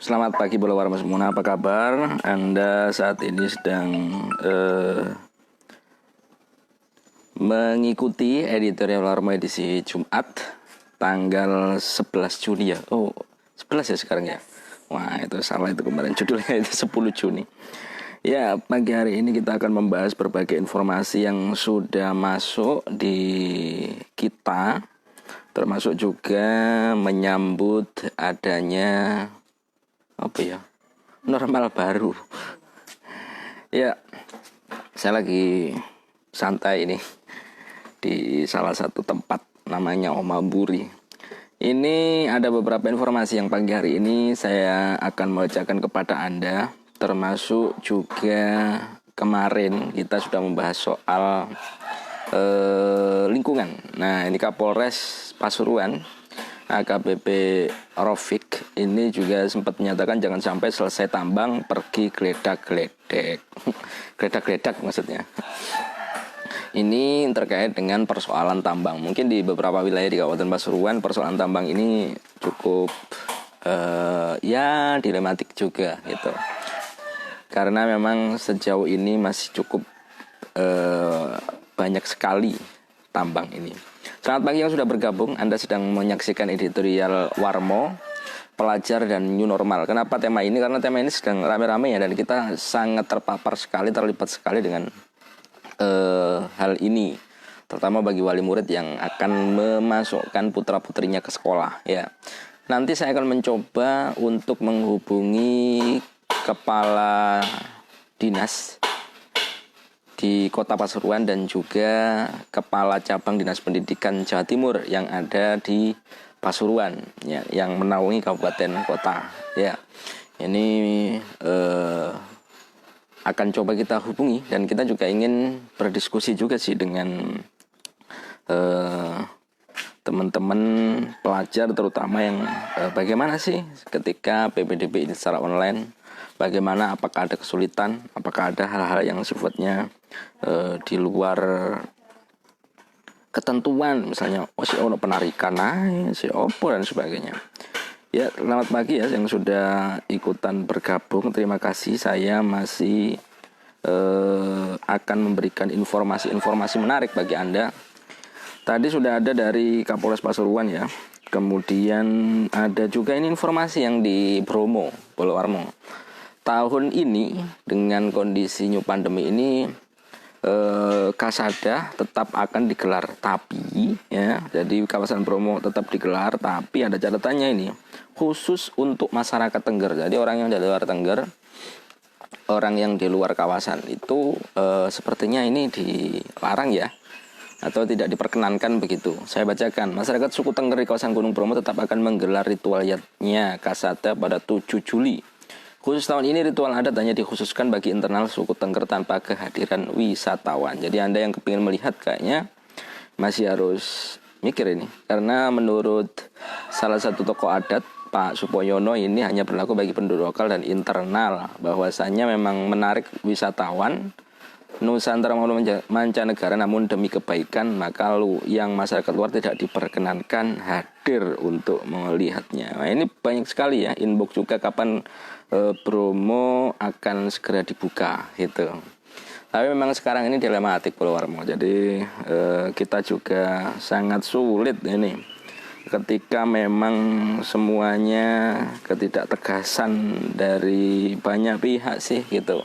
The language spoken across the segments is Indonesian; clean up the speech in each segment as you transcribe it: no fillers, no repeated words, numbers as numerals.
Selamat pagi Bolo Warmo semua, apa kabar? Anda saat ini sedang mengikuti editorial Warmo edisi Jumat tanggal 11 Juni ya. Oh, 11 ya sekarang ya. Wah, itu salah, itu kemarin judulnya itu 10 Juni. Ya, pagi hari ini kita akan membahas berbagai informasi yang sudah masuk di kita, termasuk juga menyambut adanya normal baru. Ya, saya lagi santai ini di salah satu tempat namanya Omaburi. Ini ada beberapa informasi yang pagi hari ini saya akan membacakan kepada Anda, termasuk juga kemarin kita sudah membahas soal lingkungan. Nah, ini Kapolres Pasuruan AKBP Rofik ini juga sempat menyatakan jangan sampai selesai tambang pergi geledak-geledek. Geledak-geledek maksudnya. Ini terkait dengan persoalan tambang. Mungkin di beberapa wilayah di Kabupaten Pasuruan persoalan tambang ini cukup dilematik juga gitu. Karena memang sejauh ini masih cukup banyak sekali tambang ini. Selamat pagi yang sudah bergabung. Anda sedang menyaksikan editorial Warmo, Pelajar dan New Normal. Kenapa tema ini? Karena tema ini sedang rame-rame ya, dan kita sangat terpapar sekali, terlibat sekali dengan hal ini. Terutama bagi wali murid yang akan memasukkan putra-putrinya ke sekolah ya. Nanti saya akan mencoba untuk menghubungi kepala dinas di Kota Pasuruan dan juga Kepala Cabang Dinas Pendidikan Jawa Timur yang ada di Pasuruan ya, yang menaungi kabupaten kota ya. Ini akan coba kita hubungi, dan kita juga ingin berdiskusi juga sih dengan teman-teman pelajar, terutama yang bagaimana sih ketika PPDB ini secara online. Bagaimana, apakah ada kesulitan, apakah ada hal-hal yang sifatnya di luar ketentuan, misalnya si ono penarikan si opo dan sebagainya. Ya, selamat pagi ya yang sudah ikutan bergabung. Terima kasih. Saya masih akan memberikan informasi-informasi menarik bagi Anda. Tadi sudah ada dari Kapolres Pasuruan ya. Kemudian ada juga ini informasi yang di Bromo, Bolo Warmo. Tahun ini dengan kondisi new pandemi ini Kasada tetap akan digelar, tapi ya, jadi kawasan Bromo tetap digelar, tapi ada catatannya ini khusus untuk masyarakat Tengger. Jadi orang yang dari luar Tengger, orang yang di luar kawasan itu sepertinya ini dilarang ya, atau tidak diperkenankan begitu. Saya bacakan, masyarakat suku Tengger di kawasan Gunung Bromo tetap akan menggelar ritualnya Kasada pada 7 Juli. Khusus tahun ini ritual adat hanya dikhususkan bagi internal suku Tengger tanpa kehadiran wisatawan. Jadi Anda yang kepingin melihat kayaknya masih harus mikir ini. Karena menurut salah satu tokoh adat, Pak Supoyono, ini hanya berlaku bagi penduduk lokal dan internal. Bahwasannya memang menarik wisatawan Nusantara maupun mancanegara, namun demi kebaikan maka yang masyarakat luar tidak diperkenankan hadir untuk melihatnya. Nah, ini banyak sekali ya inbox juga kapan Bromo akan segera dibuka gitu. Tapi memang sekarang ini dilematik Bolo Warmo. Jadi kita juga sangat sulit ini ketika memang semuanya ketidaktegasan dari banyak pihak sih gitu.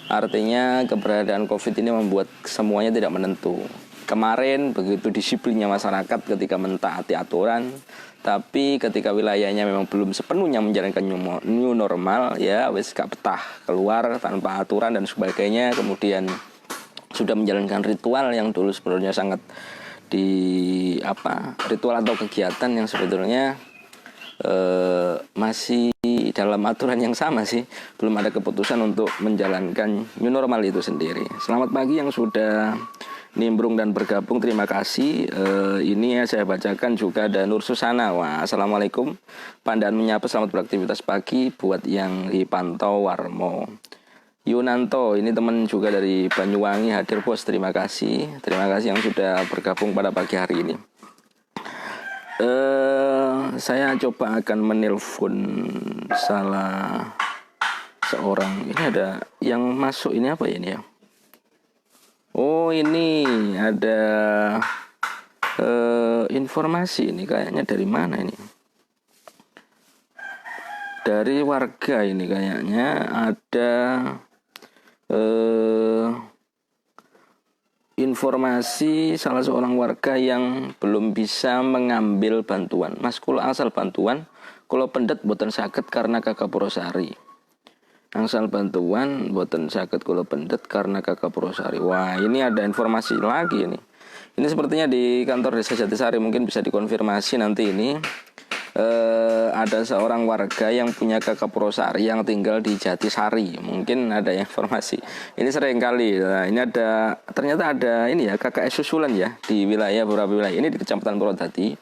Artinya keberadaan COVID ini membuat semuanya tidak menentu. Kemarin begitu disiplinnya masyarakat ketika mentaati aturan, tapi ketika wilayahnya memang belum sepenuhnya menjalankan new normal, ya wes gak betah keluar tanpa aturan dan sebagainya. Kemudian sudah menjalankan ritual yang dulu sebenarnya sangat ritual atau kegiatan yang sebetulnya masih dalam aturan yang sama sih, belum ada keputusan untuk menjalankan new normal itu sendiri. Selamat pagi yang sudah nimbrung dan bergabung, terima kasih. Ini ya saya bacakan juga ada Nur Susana. Wah, assalamualaikum, Pandaan menyapa, selamat beraktivitas pagi buat yang dipantau Warmo. Yunanto, ini teman juga dari Banyuwangi hadir bos, terima kasih yang sudah bergabung pada pagi hari ini. saya coba akan menelpon salah seorang. Ini ada yang masuk, ini apa ya ini ya? Oh, ini ada informasi ini, kayaknya dari mana ini? Dari warga ini kayaknya ada informasi salah seorang warga yang belum bisa mengambil bantuan. Mas kula asal bantuan, kula pendet boten saged karena Kakak Purwosari. Angsal bantuan boten saged kula pendet karena Kakak Purwosari. Wah, ini ada informasi lagi ini. Ini sepertinya di kantor Desa Jatisari, mungkin bisa dikonfirmasi nanti ini. Ada seorang warga yang punya Kakak Purwosari yang tinggal di Jatisari. Mungkin ada informasi. Ini sering kali. Nah, ini ada, ternyata ada ini ya, KKS susulan ya di wilayah beberapa wilayah. Ini di Kecamatan Purwodadi.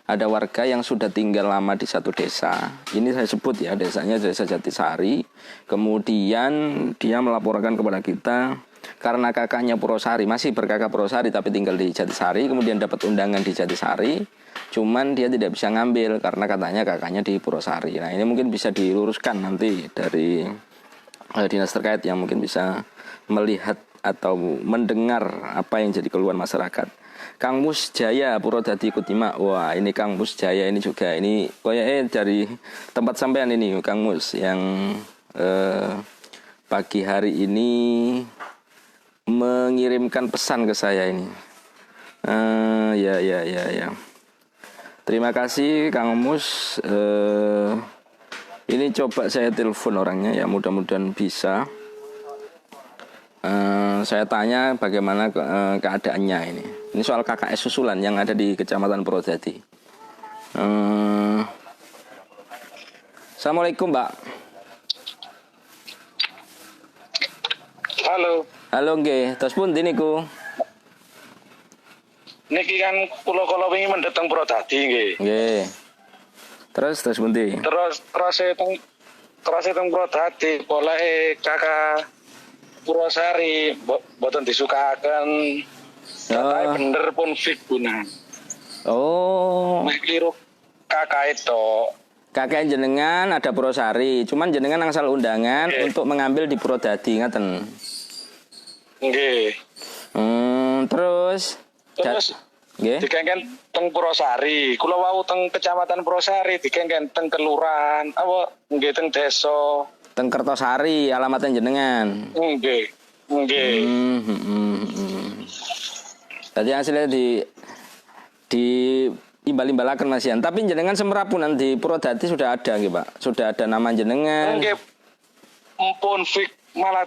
Ada warga yang sudah tinggal lama di satu desa. Ini saya sebut ya, desanya Desa Jatisari. Kemudian dia melaporkan kepada kita karena kakaknya Purwosari, masih berkakak Purwosari tapi tinggal di Jatisari, kemudian dapat undangan di Jatisari, cuman dia tidak bisa ngambil karena katanya kakaknya di Purwosari. Nah, ini mungkin bisa diluruskan nanti dari dinas terkait yang mungkin bisa melihat atau mendengar apa yang jadi keluhan masyarakat. Kang Mus Jaya Purwodadi Kutima. Wah, ini Kang Mus Jaya ini juga, ini dari tempat sampean ini Kang Mus yang pagi hari ini mengirimkan pesan ke saya ini. Ya. Terima kasih Kang Mus. Ini coba saya telepon orangnya ya, mudah-mudahan bisa. Saya tanya bagaimana keadaannya ini. Ini soal KKS susulan yang ada di Kecamatan Purwodadi. Assalamualaikum, Mbak. Halo. Halo nggih, tos pundi niku? Niki kan kula wingi mendhet teng Purwodadi nggih. Nggih. Terus pundi? Terus teng Purwodadi poleke Kakak Purwosari boten disukaken. Katae bener pun fik guna. Oh. Mek kliru kakak itu. Kakek jenengan ada Purwosari, cuman jenengan angsal undangan untuk mengambil di Purwodadi, ngaten. Nggih. Terus nggih. Dikengken teng Purwosari. Kula wau teng Kecamatan Purwosari dikengken teng kelurahan apa nggih teng desa Teng Kertosari alamatnya jenengan. Nggih. Tadi hasilnya di imbal-imbalaken Mas Yan. Tapi jenengan semerapunan di Purwodadi sudah ada nggih, Pak? Sudah ada nama jenengan. Nggih. Mumpun fik malah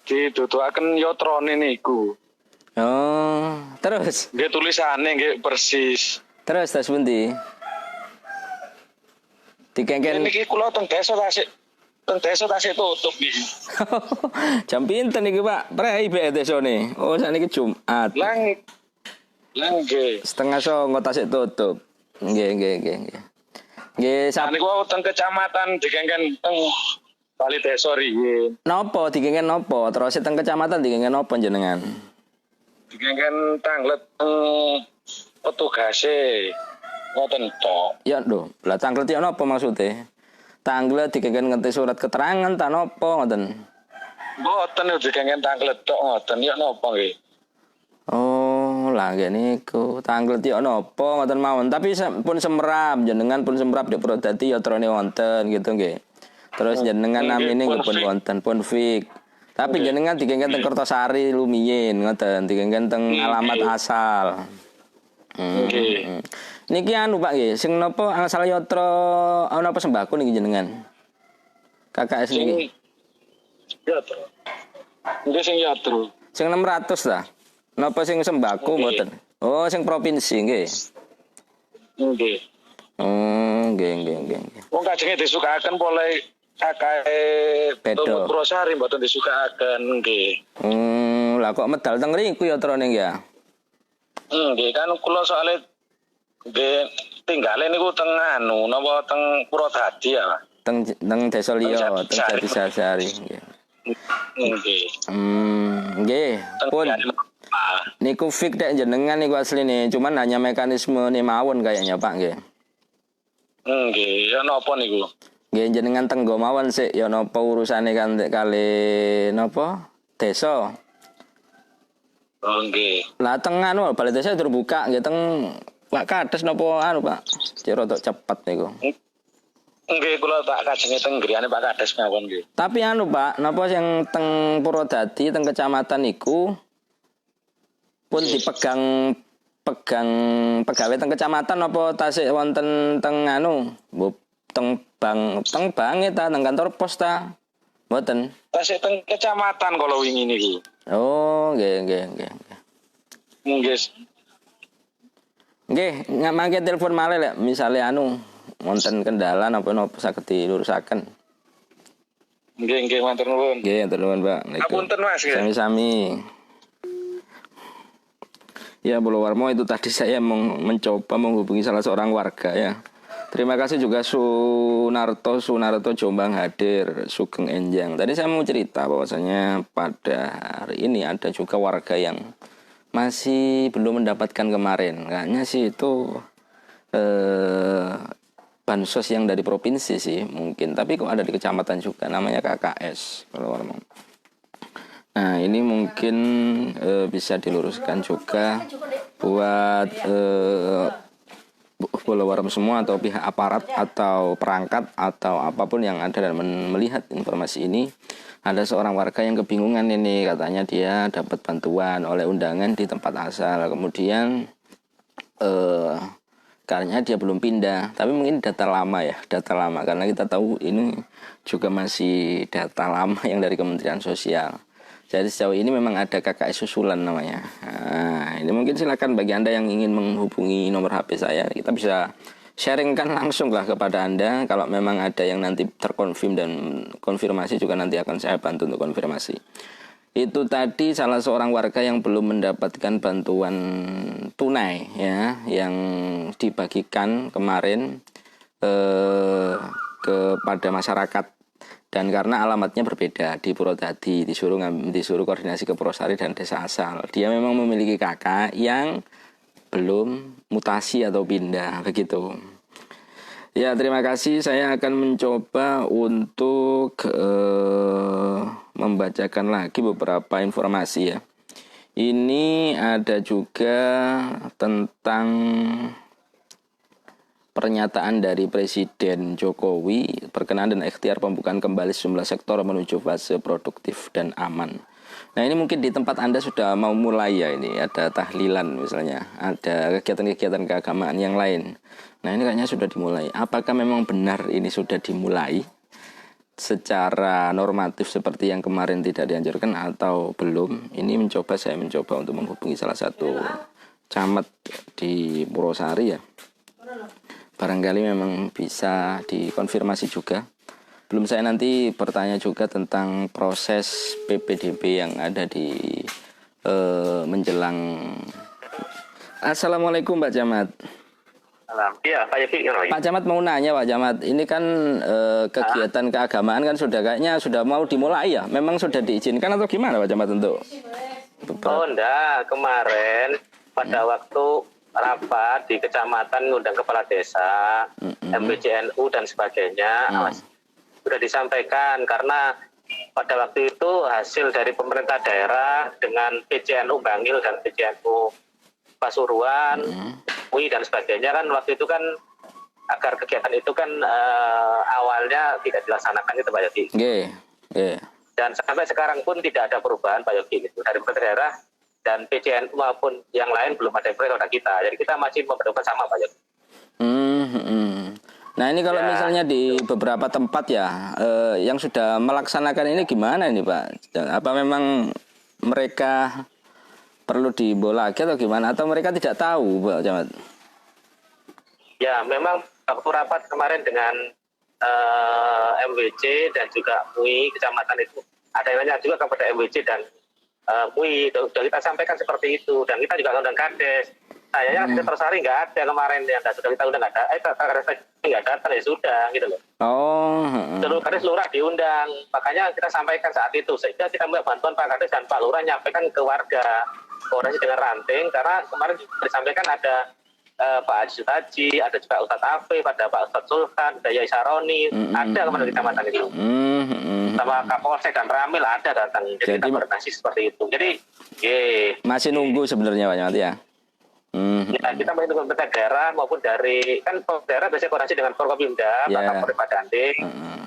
didudukaken yotrone niku. Oh, terus? Nggih tulisane nggih persis. Terus pundi? Dikengken niki kula teng desa tasik tutup niki. Jam pinten niki, Pak? Prei be desane. Oh, sakniki Jumat. Lang nggih. 8:30 tasik tutup. Nggih. Nggih, niku teng kecamatan dikengken teng Bali Desa riyin. Napa dikengken napa? Terus teng kecamatan dikengken napa jenengan? Dikengken tanglet petugase. Ngoten tok. Ya, lho. Lah tanglet ya napa maksude? Tanglet dikengken ngenti surat keterangan ta napa ngoten? Mboten dikengken tanglet tok ngoten ya napa nggih. Oh, lah nggih niku. Tanglet ya napa ngoten mawon. Tapi pun semrap, jenengan pun semrap di Purwodadi ya trone wonten gitu nggih. Terus jenengan namine nggih pun wonten, pun fik. Tapi jenengan dikengken teng Kertosari lumiyin ngoten, dikengken teng alamat asal. Niki anu Pak nggih, sing napa asal yatra ana apa sembako niki jenengan? KKS niki. Yatra. Nggih sing yatra. Sing 600 ta? Napa sing sembako mboten? Oh, sing provinsi nggih. Nggih. Nggih. Wong kajenge disukaken pole kakae Purwosari mboten disukaken nggih. Lah kok medal teng mriku ya trone ya. Nggih kan kula soalé nggih tinggale niku teng anu napa teng Purwodadi ya. Teng desa liya, teng Jatisari nggih. Nggih. Pun niku fik nek jenengan niku asline, cuman hanya mekanisme mawon kayaknya Pak nggih. Nggih, ya napa niku? Nggih jenengan tenggo mawon sik ya napa urusane kan kali napa desa. Oh nggih. Lah teng anu balai desa terbuka nggih teng Pak Kades napa anu Pak. Cek rada cepet niku. Nggih, kula tak kajengi teng griyane Pak Kades mawon nggih. Tapi anu Pak, napa yang teng Purwodadi teng kecamatan niku pun dipegang pegawai teng kecamatan apa tasik wonten teng anu teng bank ta teng kantor pos ta mboten. Tasik teng kecamatan kalau wingi niku. Oh nggih. Nggih. Nggih mangke telepon malih lek misale anu wonten kendala napa saged dilurusaken. Nggih matur nuwun. Nggih matur nuwun Pak. Ngapunten Mas. Sami-sami. Ya, Purwowarmo itu tadi saya mencoba menghubungi salah seorang warga ya. Terima kasih juga Sunarto Jombang hadir, Sugeng Enjang. Tadi saya mau cerita bahwasanya pada hari ini ada juga warga yang masih belum mendapatkan kemarin. Kayaknya sih itu bansos yang dari provinsi sih mungkin. Tapi kok ada di kecamatan juga, namanya KKS Purwowarmo. Nah ini mungkin bisa diluruskan juga buat Purwowarmo semua atau pihak aparat atau perangkat atau apapun yang ada dan melihat informasi ini. Ada seorang warga yang kebingungan ini, katanya dia dapat bantuan oleh undangan di tempat asal, kemudian karena dia belum pindah, tapi mungkin data lama karena kita tahu ini juga masih data lama yang dari Kementerian Sosial. Jadi sejauh ini memang ada KKS susulan namanya. Nah, ini mungkin silakan bagi Anda yang ingin menghubungi nomor HP saya, kita bisa sharingkan langsung lah kepada Anda. Kalau memang ada yang nanti terkonfirm dan konfirmasi juga nanti akan saya bantu untuk konfirmasi. Itu tadi salah seorang warga yang belum mendapatkan bantuan tunai ya, yang dibagikan kemarin kepada masyarakat. Dan karena alamatnya berbeda di Purwodadi, disuruh koordinasi ke Purwosari dan desa asal. Dia memang memiliki kakak yang belum mutasi atau pindah begitu. Ya terima kasih. Saya akan mencoba untuk membacakan lagi beberapa informasi ya. Ini ada juga tentang pernyataan dari Presiden Jokowi berkenaan dan ikhtiar pembukaan kembali sejumlah sektor menuju fase produktif dan aman. Nah ini mungkin di tempat Anda sudah mau mulai ya, ini ada tahlilan misalnya, ada kegiatan-kegiatan keagamaan yang lain. Nah ini kayaknya sudah dimulai. Apakah memang benar ini sudah dimulai secara normatif seperti yang kemarin tidak dianjurkan atau belum? Ini saya mencoba untuk menghubungi salah satu camat di Purwosari ya. Barangkali memang bisa dikonfirmasi juga. Belum saya nanti bertanya juga tentang proses PPDB yang ada di menjelang. Assalamualaikum Pak Camat. Iya, Pak Yogi. Pak Camat mau nanya Pak Camat, ini kan kegiatan keagamaan kan kayaknya sudah mau dimulai ya? Memang sudah diizinkan atau gimana Pak Camat untuk? Oh enggak, kemarin pada waktu rapat di kecamatan ngundang kepala desa, MPCNU dan sebagainya, sudah disampaikan karena pada waktu itu hasil dari pemerintah daerah dengan PCNU Bangil dan PCNU Pasuruan, UI dan sebagainya kan waktu itu kan agar kegiatan itu kan awalnya tidak dilaksanakan itu Pak Yogi. Dan sampai sekarang pun tidak ada perubahan Pak Yogi itu dari pemerintah daerah dan PCNU maupun yang lain belum ada yang kepada kita. Jadi kita masih memperlakukan sama Pak Yogi. Nah ini kalau misalnya di beberapa tempat ya yang sudah melaksanakan ini gimana ini Pak? Apa memang mereka perlu dibola lagi atau gimana? Atau mereka tidak tahu Pak Camat? Ya memang waktu rapat kemarin dengan MWC dan juga MUI kecamatan itu ada yang nanya juga kepada MWC dan MUI, sudah kita sampaikan seperti itu dan kita juga undang Kades. Sayangnya kita Tersari nggak ada kemarin yang sudah kita undang nggak ada, Kades nggak datang ya sudah gitu loh. Seluruh Kades Lurah diundang, makanya kita sampaikan saat itu sehingga kita minta bantuan Pak Kades dan Pak Lurah nyampaikan ke warga koordinasi dengan ranting karena kemarin disampaikan ada Pak Haji Haji, ada juga Ustadz Afif, ada Pak Ustadz Sulhan, ada Yai Saroni, ada kemarin di kecamatan itu. Sama Kapolsek dan Ramil ada datang. Jadi kita koordinasi seperti itu. Jadi, masih nunggu sebenarnya Pak Nyamati ya? Ya, kita mau pemerintah daerah maupun dari kan daerah biasanya koordinasi dengan Forkopimda, Pak Kapolri Pak Dandim,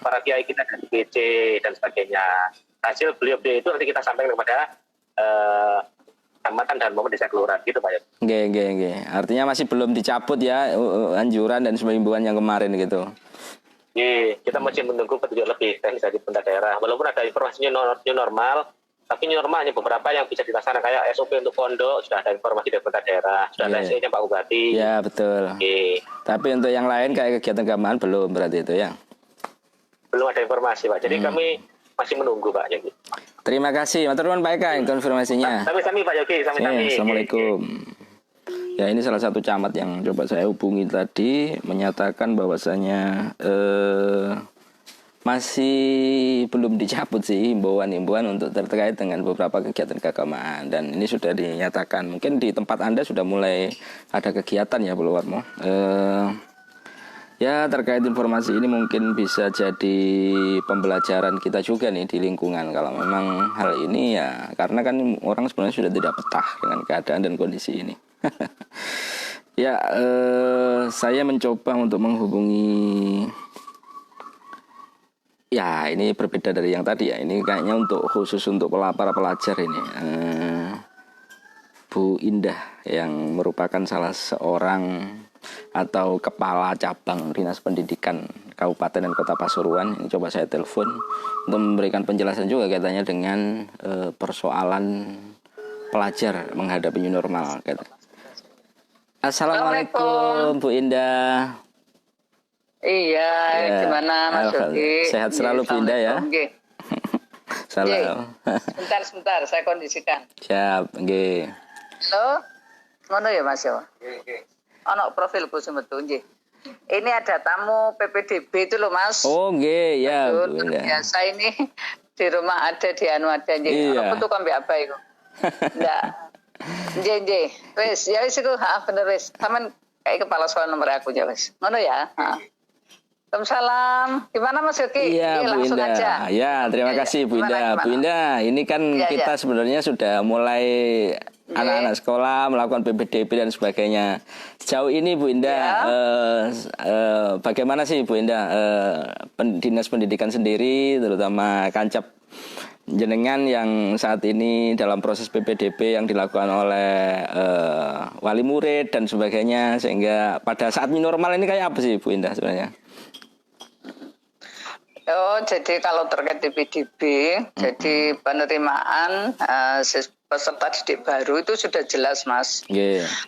para kiai kita dari BC dan sebagainya. Hasil beliau itu nanti kita sampaikan kepada kecamatan dan maupun desa kelurahan gitu Pak. Nggih. Artinya masih belum dicabut ya anjuran dan himbauan yang kemarin gitu. Kita masih menunggu petunjuk lebih teknis dari pemerintah daerah. Walaupun ada informasi new normal, tapi new normal hanya beberapa yang bisa dilaksanakan kayak SOP untuk pondok, sudah ada informasi dari pemerintah daerah, sudah ada SE-nya Pak Bupati. Iya, betul. Tapi untuk yang lain kayak kegiatan keagamaan belum berarti itu ya? Belum ada informasi Pak, jadi kami masih menunggu Pak Yogi. Terima kasih, matur nuwun Pak Eka informasinya. Sami-sami Pak Yogi, sami-sami. Assalamualaikum. Ya, ini salah satu camat yang coba saya hubungi tadi menyatakan bahwasanya masih belum dicabut sih himbauan-himbauan untuk terkait dengan beberapa kegiatan keagamaan, dan ini sudah dinyatakan. Mungkin di tempat Anda sudah mulai ada kegiatan ya Pak Warmo. Ya, terkait informasi ini mungkin bisa jadi pembelajaran kita juga nih di lingkungan kalau memang hal ini ya, karena kan orang sebenarnya sudah tidak betah dengan keadaan dan kondisi ini. Ya, saya mencoba untuk menghubungi. Ya, ini berbeda dari yang tadi ya. Ini kayaknya untuk khusus untuk para pelajar ini. Bu Indah yang merupakan salah seorang atau kepala cabang Dinas Pendidikan Kabupaten dan Kota Pasuruan. Ini coba saya telepon untuk memberikan penjelasan juga katanya dengan persoalan pelajar menghadapi new normal. Assalamualaikum Bu Indah. Iya, gimana Mas Yogi? Sehat selalu Bu Indah ya. Salam. Sebentar, saya kondisikan. Siap, nggih. Halo, ngono ya Mas yo. Ono profilku semetu nggih. Ini ada tamu PPDB itu loh Mas. Oh nggih, ya Bu Indah. Biasa ini di rumah ada, di anu ada nggih. Iya. Aku tuh kambe apa iku? Ndak. Nggih. Wis, ya wis iku, bener wis. Sampeyan kayak kepala sekolah nomor aku ya wis. Ngono ya. Waalaikumsalam. Gimana Mas Yogi? Iya Bu langsung Indah. aja. Ya, terima kasih Bu Indah. Bu Indah, ini kan kita sebenarnya sudah mulai anak-anak sekolah melakukan PPDB dan sebagainya. Sejauh ini Bu Indah, bagaimana sih Bu Indah Dinas Pendidikan sendiri, terutama Kancap jenengan yang saat ini dalam proses PPDB yang dilakukan oleh wali murid dan sebagainya, sehingga pada saat new normal ini kayak apa sih Bu Indah sebenarnya? Oh, jadi kalau terkait PPDB, jadi penerimaan peserta didik baru itu sudah jelas, Mas.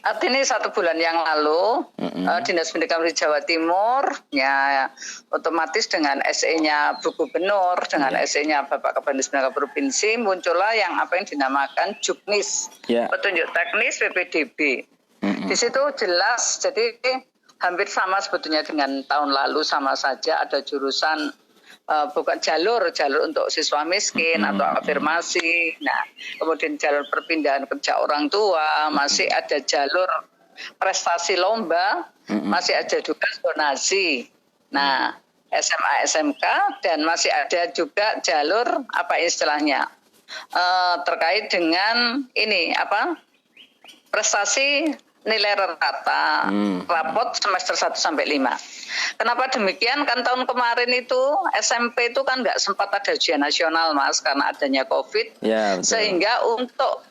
Artinya 1 bulan yang lalu, Dinas Pendidikan di Jawa Timur, ya otomatis dengan SE-nya Bu Gubernur, dengan SE-nya Bapak Kepala Dinas Pendidikan Provinsi, muncullah yang apa yang dinamakan Juknis, petunjuk teknis PPDB. Di situ jelas, jadi hampir sama sebetulnya dengan tahun lalu, sama saja ada jurusan bukan jalur untuk siswa miskin atau afirmasi. Nah, kemudian jalur perpindahan kerja orang tua, masih ada jalur prestasi lomba, masih ada juga zonasi. Nah, SMA SMK, dan masih ada juga jalur apa istilahnya terkait dengan ini apa prestasi nilai rata rapot semester 1 sampai 5. Kenapa demikian? Kan tahun kemarin itu SMP itu kan nggak sempat ada ujian nasional, Mas, karena adanya COVID. Ya, sehingga untuk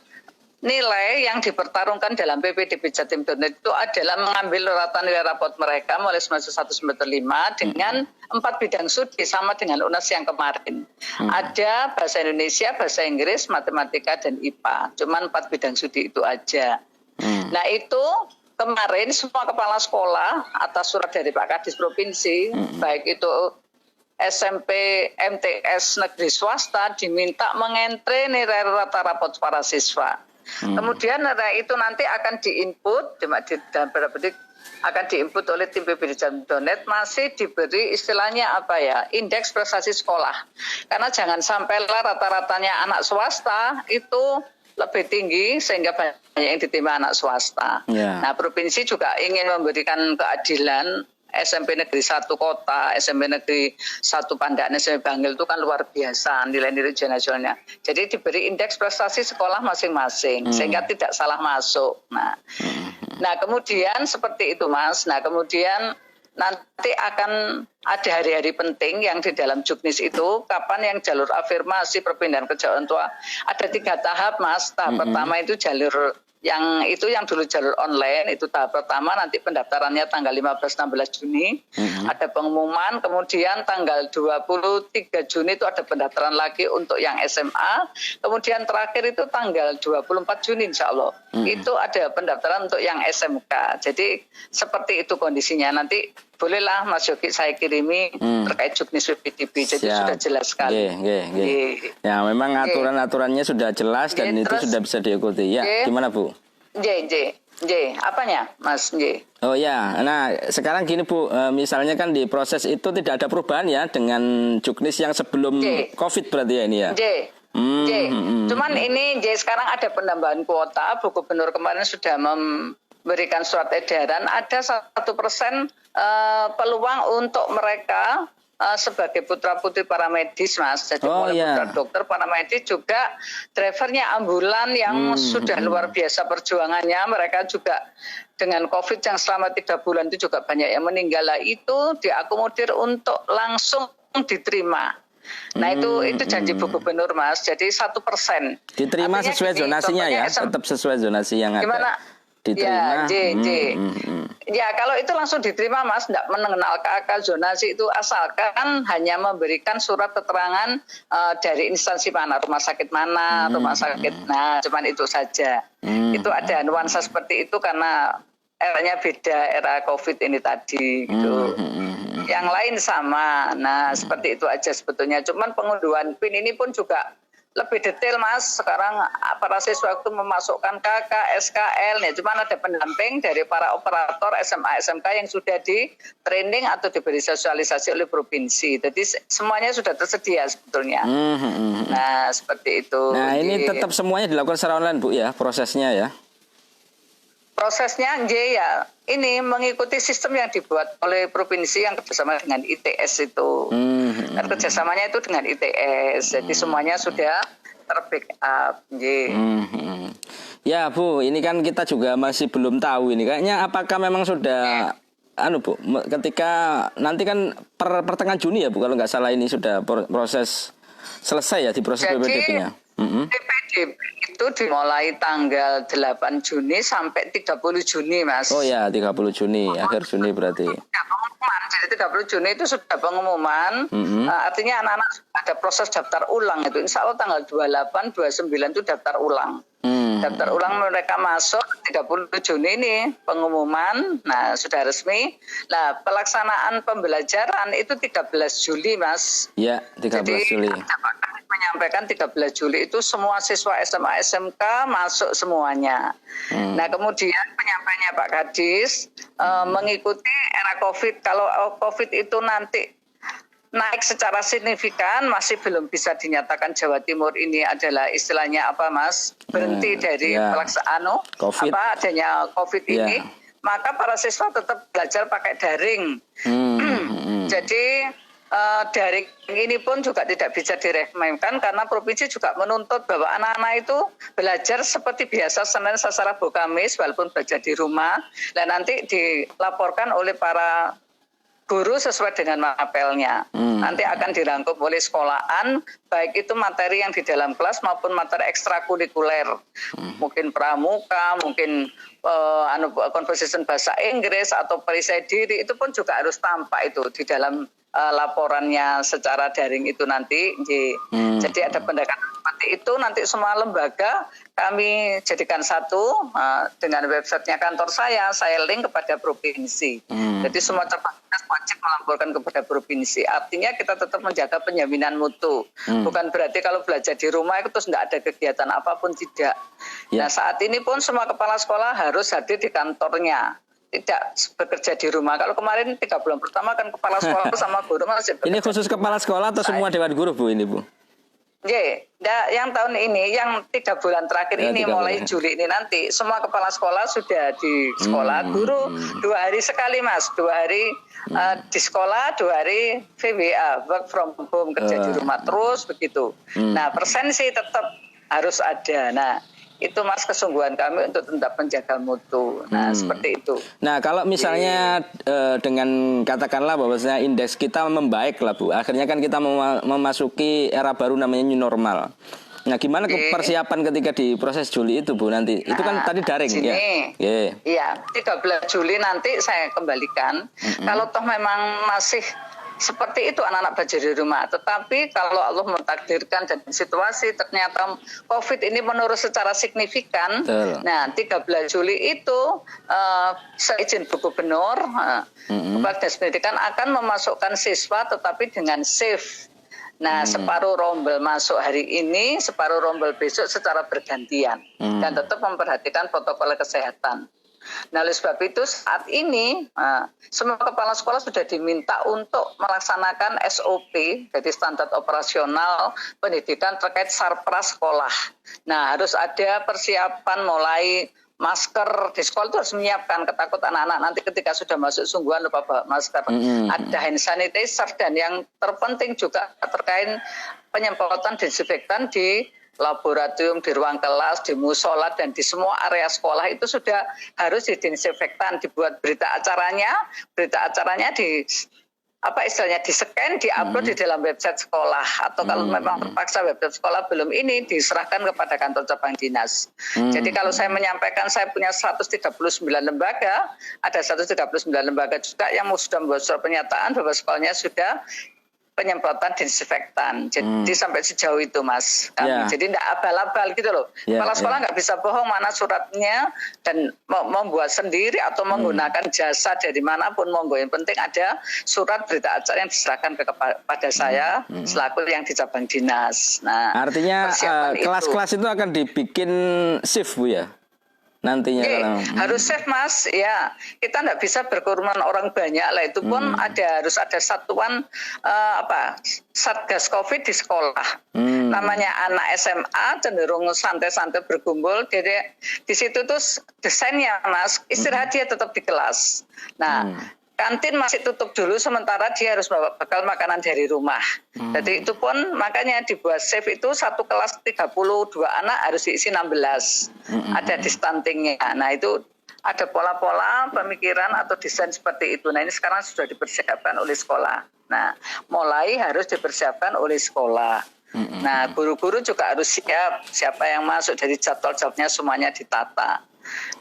nilai yang dipertarungkan dalam PPDB Jatim itu adalah mengambil rata nilai rapot mereka mulai semester 1 semester 5 dengan 4 bidang studi sama dengan UNAS yang kemarin. Ada bahasa Indonesia, bahasa Inggris, matematika, dan IPA. Cuman 4 bidang studi itu aja. Nah itu kemarin semua kepala sekolah atas surat dari Pak Kadis Provinsi, baik itu SMP, MTS negeri swasta, diminta mengentre nilai rata rapot para siswa. Kemudian nilai itu nanti akan diinput, akan diinput oleh tim PPDB.net, masih diberi istilahnya apa ya, indeks prestasi sekolah. Karena jangan sampailah rata-ratanya anak swasta itu lebih tinggi sehingga banyak yang diterima anak swasta. Nah, provinsi juga ingin memberikan keadilan. SMP Negeri 1 Kota, SMP Negeri 1 Pandaan, SMP Bangil itu kan luar biasa nilai-nilai ujian nasionalnya. Jadi diberi indeks prestasi sekolah masing-masing sehingga tidak salah masuk. Nah, kemudian seperti itu Mas. Nah, kemudian nanti akan ada hari-hari penting yang di dalam Juknis itu, kapan yang jalur afirmasi perpindahan kerja orang tua. Ada 3 tahap Mas. Tahap pertama itu jalur yang dulu jalur online, itu tahap pertama, nanti pendaftarannya tanggal 15-16 Juni. Ada pengumuman, kemudian tanggal 23 Juni itu ada pendaftaran lagi untuk yang SMA. Kemudian terakhir itu tanggal 24 Juni insya Allah. Itu ada pendaftaran untuk yang SMK. Jadi seperti itu kondisinya. Nanti bolehlah Mas Yogi saya kirimi terkait Juknis PPDB. Jadi sudah jelas sekali. Ya memang aturan-aturannya sudah jelas dan itu sudah bisa diikuti. Ya, gimana Bu? Apanya Mas? Oh ya, nah sekarang gini Bu, misalnya kan di proses itu tidak ada perubahan ya dengan Juknis yang sebelum COVID berarti ya ini ya? Cuman ini sekarang ada penambahan kuota. Bu Gubernur kemarin sudah memberikan surat edaran, ada 1% peluang untuk mereka sebagai putra-putri para medis Mas. Jadi putra dokter, para medis juga drivernya ambulan yang sudah luar biasa perjuangannya. Mereka juga dengan COVID yang selama 3 bulan itu juga banyak yang meninggal. Itu diakomodir untuk langsung diterima. Nah itu janji Bu Gubernur Mas. Jadi 1%. Diterima sesuai zonasinya ya, tetap sesuai zonasi yang ada. Gimana? Diterima. Ya kalau itu langsung diterima Mas, tidak mengenal KK zonasi itu, asalkan hanya memberikan surat keterangan dari instansi mana, rumah sakit mana, nah cuman itu saja. Itu ada nuansa seperti itu karena eranya beda, era COVID ini tadi gitu. Yang lain sama. Nah seperti itu aja sebetulnya. Cuman pengunduhan PIN ini pun juga lebih detail Mas. Sekarang para siswa itu memasukkan KK, SKL nih. Cuman ada pendamping dari para operator SMA, SMK yang sudah di training atau diberi sosialisasi oleh provinsi. Jadi semuanya sudah tersedia sebetulnya. Nah seperti itu. Nah ini tetap semuanya dilakukan secara online Bu ya, prosesnya ya? Prosesnya ya ini mengikuti sistem yang dibuat oleh provinsi yang kerjasama dengan ITS itu. Dan kerjasamanya itu dengan ITS. Jadi semuanya sudah ter-backup. Ya Bu, ini kan kita juga masih belum tahu ini. Kayaknya apakah memang sudah Bu, ketika nanti kan pertengahan Juni ya Bu, kalau nggak salah ini sudah proses selesai ya di proses PPDB-nya. PPDB itu dimulai tanggal 8 Juni sampai 30 Juni Mas. Oh ya, 30 Juni, akhir Juni berarti. Pengumuman, jadi 30 Juni itu sudah pengumuman. Artinya anak-anak ada proses daftar ulang itu. Insya Allah tanggal 28, 29 itu daftar ulang. Daftar ulang mereka masuk 30 Juni ini pengumuman. Nah sudah resmi. Nah pelaksanaan pembelajaran itu 13 Juli Mas. Ya 13 Juli. Menyampaikan 13 Juli itu semua siswa SMA SMK masuk semuanya. Nah kemudian penyampaiannya Pak Kadis mengikuti era COVID. Kalau COVID itu nanti naik secara signifikan, masih belum bisa dinyatakan Jawa Timur ini adalah istilahnya apa Mas, berhenti dari pelaksanaan adanya COVID ini, maka para siswa tetap belajar pakai daring. Jadi daring ini pun juga tidak bisa diremehkan karena provinsi juga menuntut bahwa anak-anak itu belajar seperti biasa Senin, Selasa, Rabu, Kamis walaupun belajar di rumah, dan nanti dilaporkan oleh para guru sesuai dengan mapelnya. Nanti akan dirangkum oleh sekolahan, baik itu materi yang di dalam kelas maupun materi ekstrakurikuler. Mungkin pramuka, mungkin conversation bahasa Inggris atau perisai diri, itu pun juga harus tampak itu di dalam laporannya secara daring itu nanti. Jadi ada pendekatan seperti itu. Nanti semua lembaga kami jadikan satu dengan websitenya kantor saya link kepada provinsi. Jadi semua cepat wajib melaporkan kepada provinsi. Artinya kita tetap menjaga penjaminan mutu. Bukan berarti kalau belajar di rumah itu terus tidak ada kegiatan apapun, tidak. Nah saat ini pun semua kepala sekolah harus hadir di kantornya, tidak bekerja di rumah. Kalau kemarin 3 bulan pertama kan kepala sekolah sama guru masih bekerja. Ini khusus kepala sekolah atau semua dewan guru Bu ini Bu? yang tahun ini, yang 3 bulan terakhir ini mulai Juli ini nanti, semua kepala sekolah sudah di sekolah. Guru 2 hari sekali Mas, 2 hari di sekolah, 2 hari VWA, work from home, kerja di rumah terus begitu. Nah persen sih tetap harus ada. Nah itu Mas kesungguhan kami untuk tetap menjaga mutu. Nah seperti itu. Nah kalau misalnya dengan katakanlah bahwasanya indeks kita membaik lah Bu, akhirnya kan kita memasuki era baru namanya new normal. Nah gimana persiapan ketika di proses Juli itu Bu nanti? Itu kan tadi daring ya? Iya, 13 Juli nanti saya kembalikan. Kalau toh memang masih seperti itu anak-anak belajar di rumah. Tetapi kalau Allah mentakdirkan dan situasi ternyata COVID ini menurun secara signifikan. Nah 13 Juli itu seizin Bu Gubernur, Kepala Dinas Pendidikan akan memasukkan siswa tetapi dengan shift. Nah separuh rombel masuk hari ini, separuh rombel besok secara bergantian. Dan tetap memperhatikan protokol kesehatan. Nah oleh sebab itu saat ini semua kepala sekolah sudah diminta untuk melaksanakan SOP, jadi standar operasional pendidikan terkait sarpras sekolah. Nah harus ada persiapan mulai masker di sekolah itu harus menyiapkan, ketakutan anak-anak nanti ketika sudah masuk sungguhan lupa bawa masker. Ada hand sanitizer dan yang terpenting juga terkait penyemprotan desinfektan di laboratorium, di ruang kelas, di musola dan di semua area sekolah itu sudah harus didesinfektan, dibuat berita acaranya di di-scan, di-upload di dalam website sekolah atau kalau memang terpaksa website sekolah belum ini diserahkan kepada kantor cabang dinas. Jadi kalau saya menyampaikan saya punya 139 lembaga, ada 139 lembaga juga yang sudah membuat surat pernyataan bahwa sekolahnya sudah penyemprotan desinfektan. Jadi sampai sejauh itu Mas. Jadi tidak abal-abal gitu loh. Kepala sekolah nggak bisa bohong mana suratnya dan membuat sendiri atau menggunakan jasa dari manapun monggo. Yang penting ada surat berita acara yang diserahkan kepada saya selaku yang di cabang dinas. Nah, artinya kelas-kelas itu akan dibikin shift Bu ya? Nantinya harus safe Mas ya, kita nggak bisa berkerumun orang banyak lah, itu pun harus ada satuan satgas COVID di sekolah. Namanya anak SMA cenderung santai-santai berkumpul, jadi di situ tuh desainnya Mas istirahat dia tetap di kelas. Nah kantin masih tutup dulu sementara dia harus bawa bekal makanan dari rumah. Jadi itu pun makanya dibuat safe itu satu kelas 32 anak harus diisi 16. Ada distantingnya. Nah itu ada pola-pola pemikiran atau desain seperti itu. Nah ini sekarang sudah dipersiapkan oleh sekolah. Nah mulai harus dipersiapkan oleh sekolah. Nah guru-guru juga harus siap. Siapa yang masuk dari jadwal-jadwalnya semuanya ditata.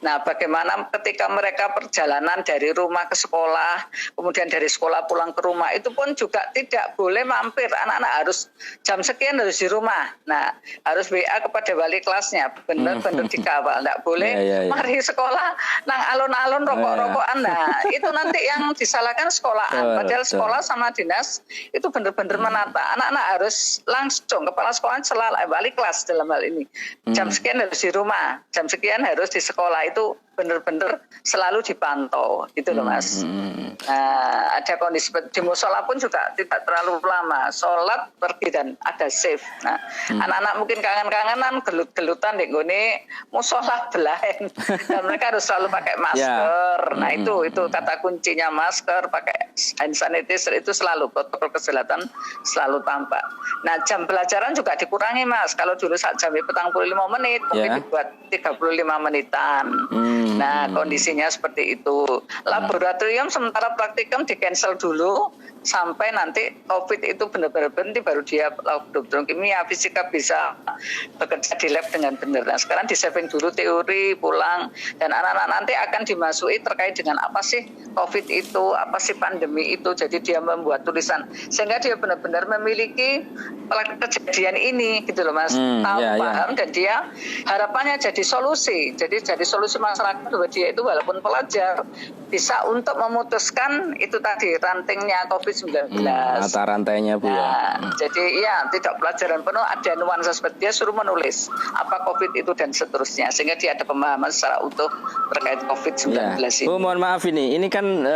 Nah bagaimana ketika mereka perjalanan dari rumah ke sekolah, kemudian dari sekolah pulang ke rumah, itu pun juga tidak boleh mampir. Anak-anak harus jam sekian harus di rumah. Nah harus WA kepada wali kelasnya, benar-benar dikawal. Tidak boleh mari sekolah nang alun-alun rokok-rokokan. Nah itu nanti yang disalahkan sekolahan. Padahal sekolah sama dinas itu benar-benar menata. Anak-anak harus langsung, kepala sekolah selalu wali kelas dalam hal ini. Jam sekian harus di rumah, jam sekian harus di sekolah, itu benar-benar selalu dipantau gitu loh Mas. Nah, ada kondisi di musola pun juga tidak terlalu lama, sholat pergi dan ada safe. Nah anak-anak mungkin kangen-kangenan gelut-gelutan di gone musola belahen dan mereka harus selalu pakai masker. Nah itu kata kuncinya, masker, pakai hand sanitizer, itu selalu protokol kesehatan selalu tampak. Nah jam pelajaran juga dikurangi Mas. Kalau dulu saat jam 45 menit mungkin dibuat 35 menitan. Nah kondisinya seperti itu. Laboratorium sementara praktikum di cancel dulu sampai nanti COVID itu benar-benar berhenti, baru dia laboratorium kimia fisika bisa bekerja di lab dengan benar. Nah sekarang di saving dulu teori pulang, dan anak-anak nanti akan dimasuki terkait dengan apa sih COVID itu, apa sih pandemi itu. Jadi dia membuat tulisan sehingga dia benar-benar memiliki kejadian ini gitu loh Mas, tahu paham dan dia harapannya jadi solusi. Jadi jadi solusi masyarakat bahwa dia itu walaupun pelajar bisa untuk memutuskan itu tadi rantingnya COVID COVID-19. Mata rantainya Bu ya. Jadi ya tidak pelajaran penuh, ada nuansa seperti dia suruh menulis apa COVID itu dan seterusnya, sehingga dia ada pemahaman secara utuh terkait COVID-19 ini. Bu, mohon maaf ini kan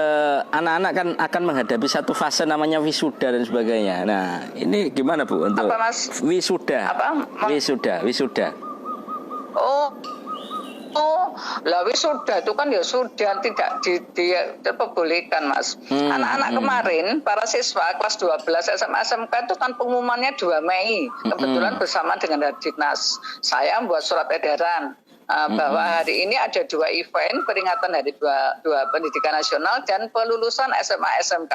anak-anak kan akan menghadapi satu fase namanya wisuda dan sebagainya. Nah ini gimana Bu untuk apa, Mas? Wisuda? Wisuda. Lah wisuda itu kan ya sudah tidak diperbolehkan Mas. Anak-anak kemarin para siswa kelas 12 SMA SMK itu kan pengumumannya 2 Mei. Kebetulan bersama dengan Dinas saya membuat surat edaran bahwa hari ini ada 2 event peringatan Hari dua Pendidikan Nasional dan pelulusan SMA SMK.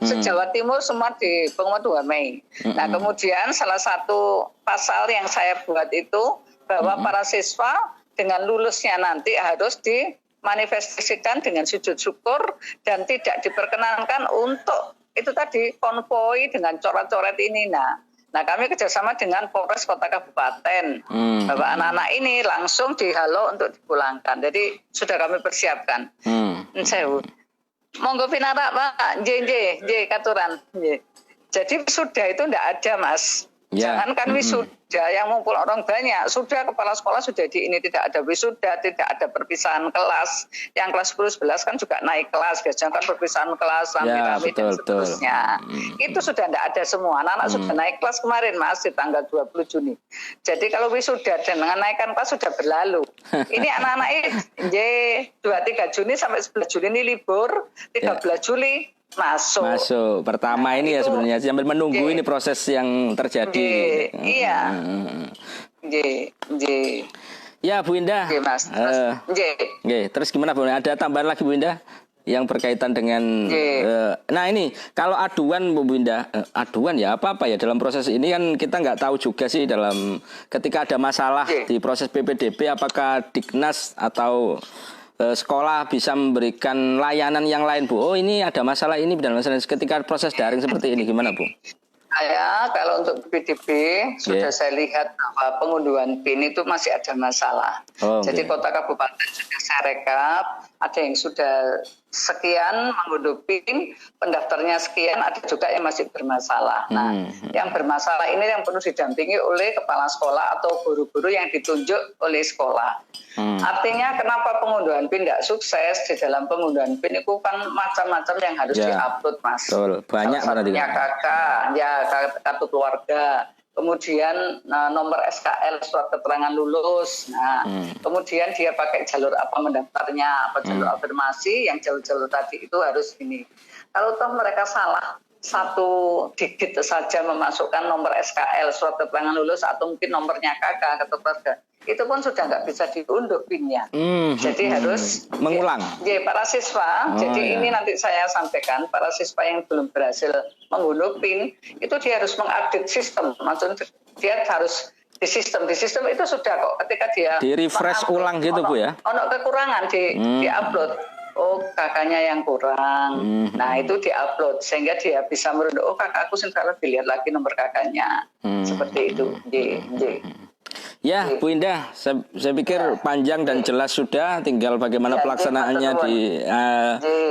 Se-Jawa Timur semua di pengumuman 2 Mei. Nah kemudian salah satu pasal yang saya buat itu bahwa para siswa dengan lulusnya nanti harus dimanifestasikan dengan sujud syukur dan tidak diperkenankan untuk itu tadi konvoi dengan coret-coret ini. Nah kami kerjasama dengan Polres Kota Kabupaten bahwa anak-anak ini langsung dihalau untuk dipulangkan. Jadi sudah kami persiapkan. Monggo pinarak Pak, J katuran. Jadi sudah itu tidak ada Mas. Jangan kan wisuda yang ngumpul orang banyak, sudah kepala sekolah sudah ini tidak ada wisuda, tidak ada perpisahan kelas. Yang kelas 10-11 kan juga naik kelas, biasanya kan perpisahan kelas, rame-rame dan seterusnya. Itu sudah tidak ada semua, anak-anak sudah naik kelas kemarin Mas di tanggal 20 Juni. Jadi kalau wisuda dan dengan naikkan kelas sudah berlalu. Ini anak-anak ini 2-3 Juni sampai 11 Juli ini libur, 13 Juli masuk. Pertama ini ya sebenarnya sambil menunggu ini proses yang terjadi. Iya. Ya Bu Indah. Mas. Terus gimana Bu? Ada tambahan lagi Bu Indah yang berkaitan dengan nah ini kalau aduan Bu Indah, aduan ya apa ya dalam proses ini kan kita nggak tahu juga sih dalam ketika ada masalah di proses PPDB apakah Dignas atau sekolah bisa memberikan layanan yang lain Bu. Oh ini ada masalah ini dan masalah ketika proses daring seperti ini gimana Bu? Kalau untuk PPDB sudah saya lihat bahwa pengunduhan PIN itu masih ada masalah. Jadi kota kabupaten sudah saya rekap, ada yang sudah sekian mengunduh PIN, pendaftarnya sekian, ada juga yang masih bermasalah. Nah, yang bermasalah ini yang perlu didampingi oleh kepala sekolah atau guru-guru yang ditunjuk oleh sekolah. Artinya kenapa pengunduhan PIN tidak sukses? Di dalam pengunduhan PIN itu kan macam-macam yang harus diupload Mas. Banyak kartu keluarga, kemudian nomor SKL surat keterangan lulus. Kemudian dia pakai jalur apa mendaftarnya, apa jalur afirmasi, yang jalur-jalur tadi itu harus ini. Kalau toh mereka salah satu digit saja memasukkan nomor SKL surat keterangan lulus atau mungkin nomornya kakak atau keluarga, itu pun sudah nggak bisa diunduh PIN-nya. Jadi harus mengulang. Para siswa. Ini nanti saya sampaikan para siswa yang belum berhasil mengunduh PIN itu dia harus mengupdate sistem. Maksudnya dia harus di sistem itu sudah kok ketika dia di refresh ulang gitu Bu ya. Ono kekurangan di upload. Oh kakaknya yang kurang. Nah itu diupload sehingga dia bisa merunduh. Oh kakakku sekarang dilihat lagi nomor kakaknya. Seperti itu. Ya Bu Indah, saya pikir panjang dan jelas sudah, tinggal bagaimana pelaksanaannya di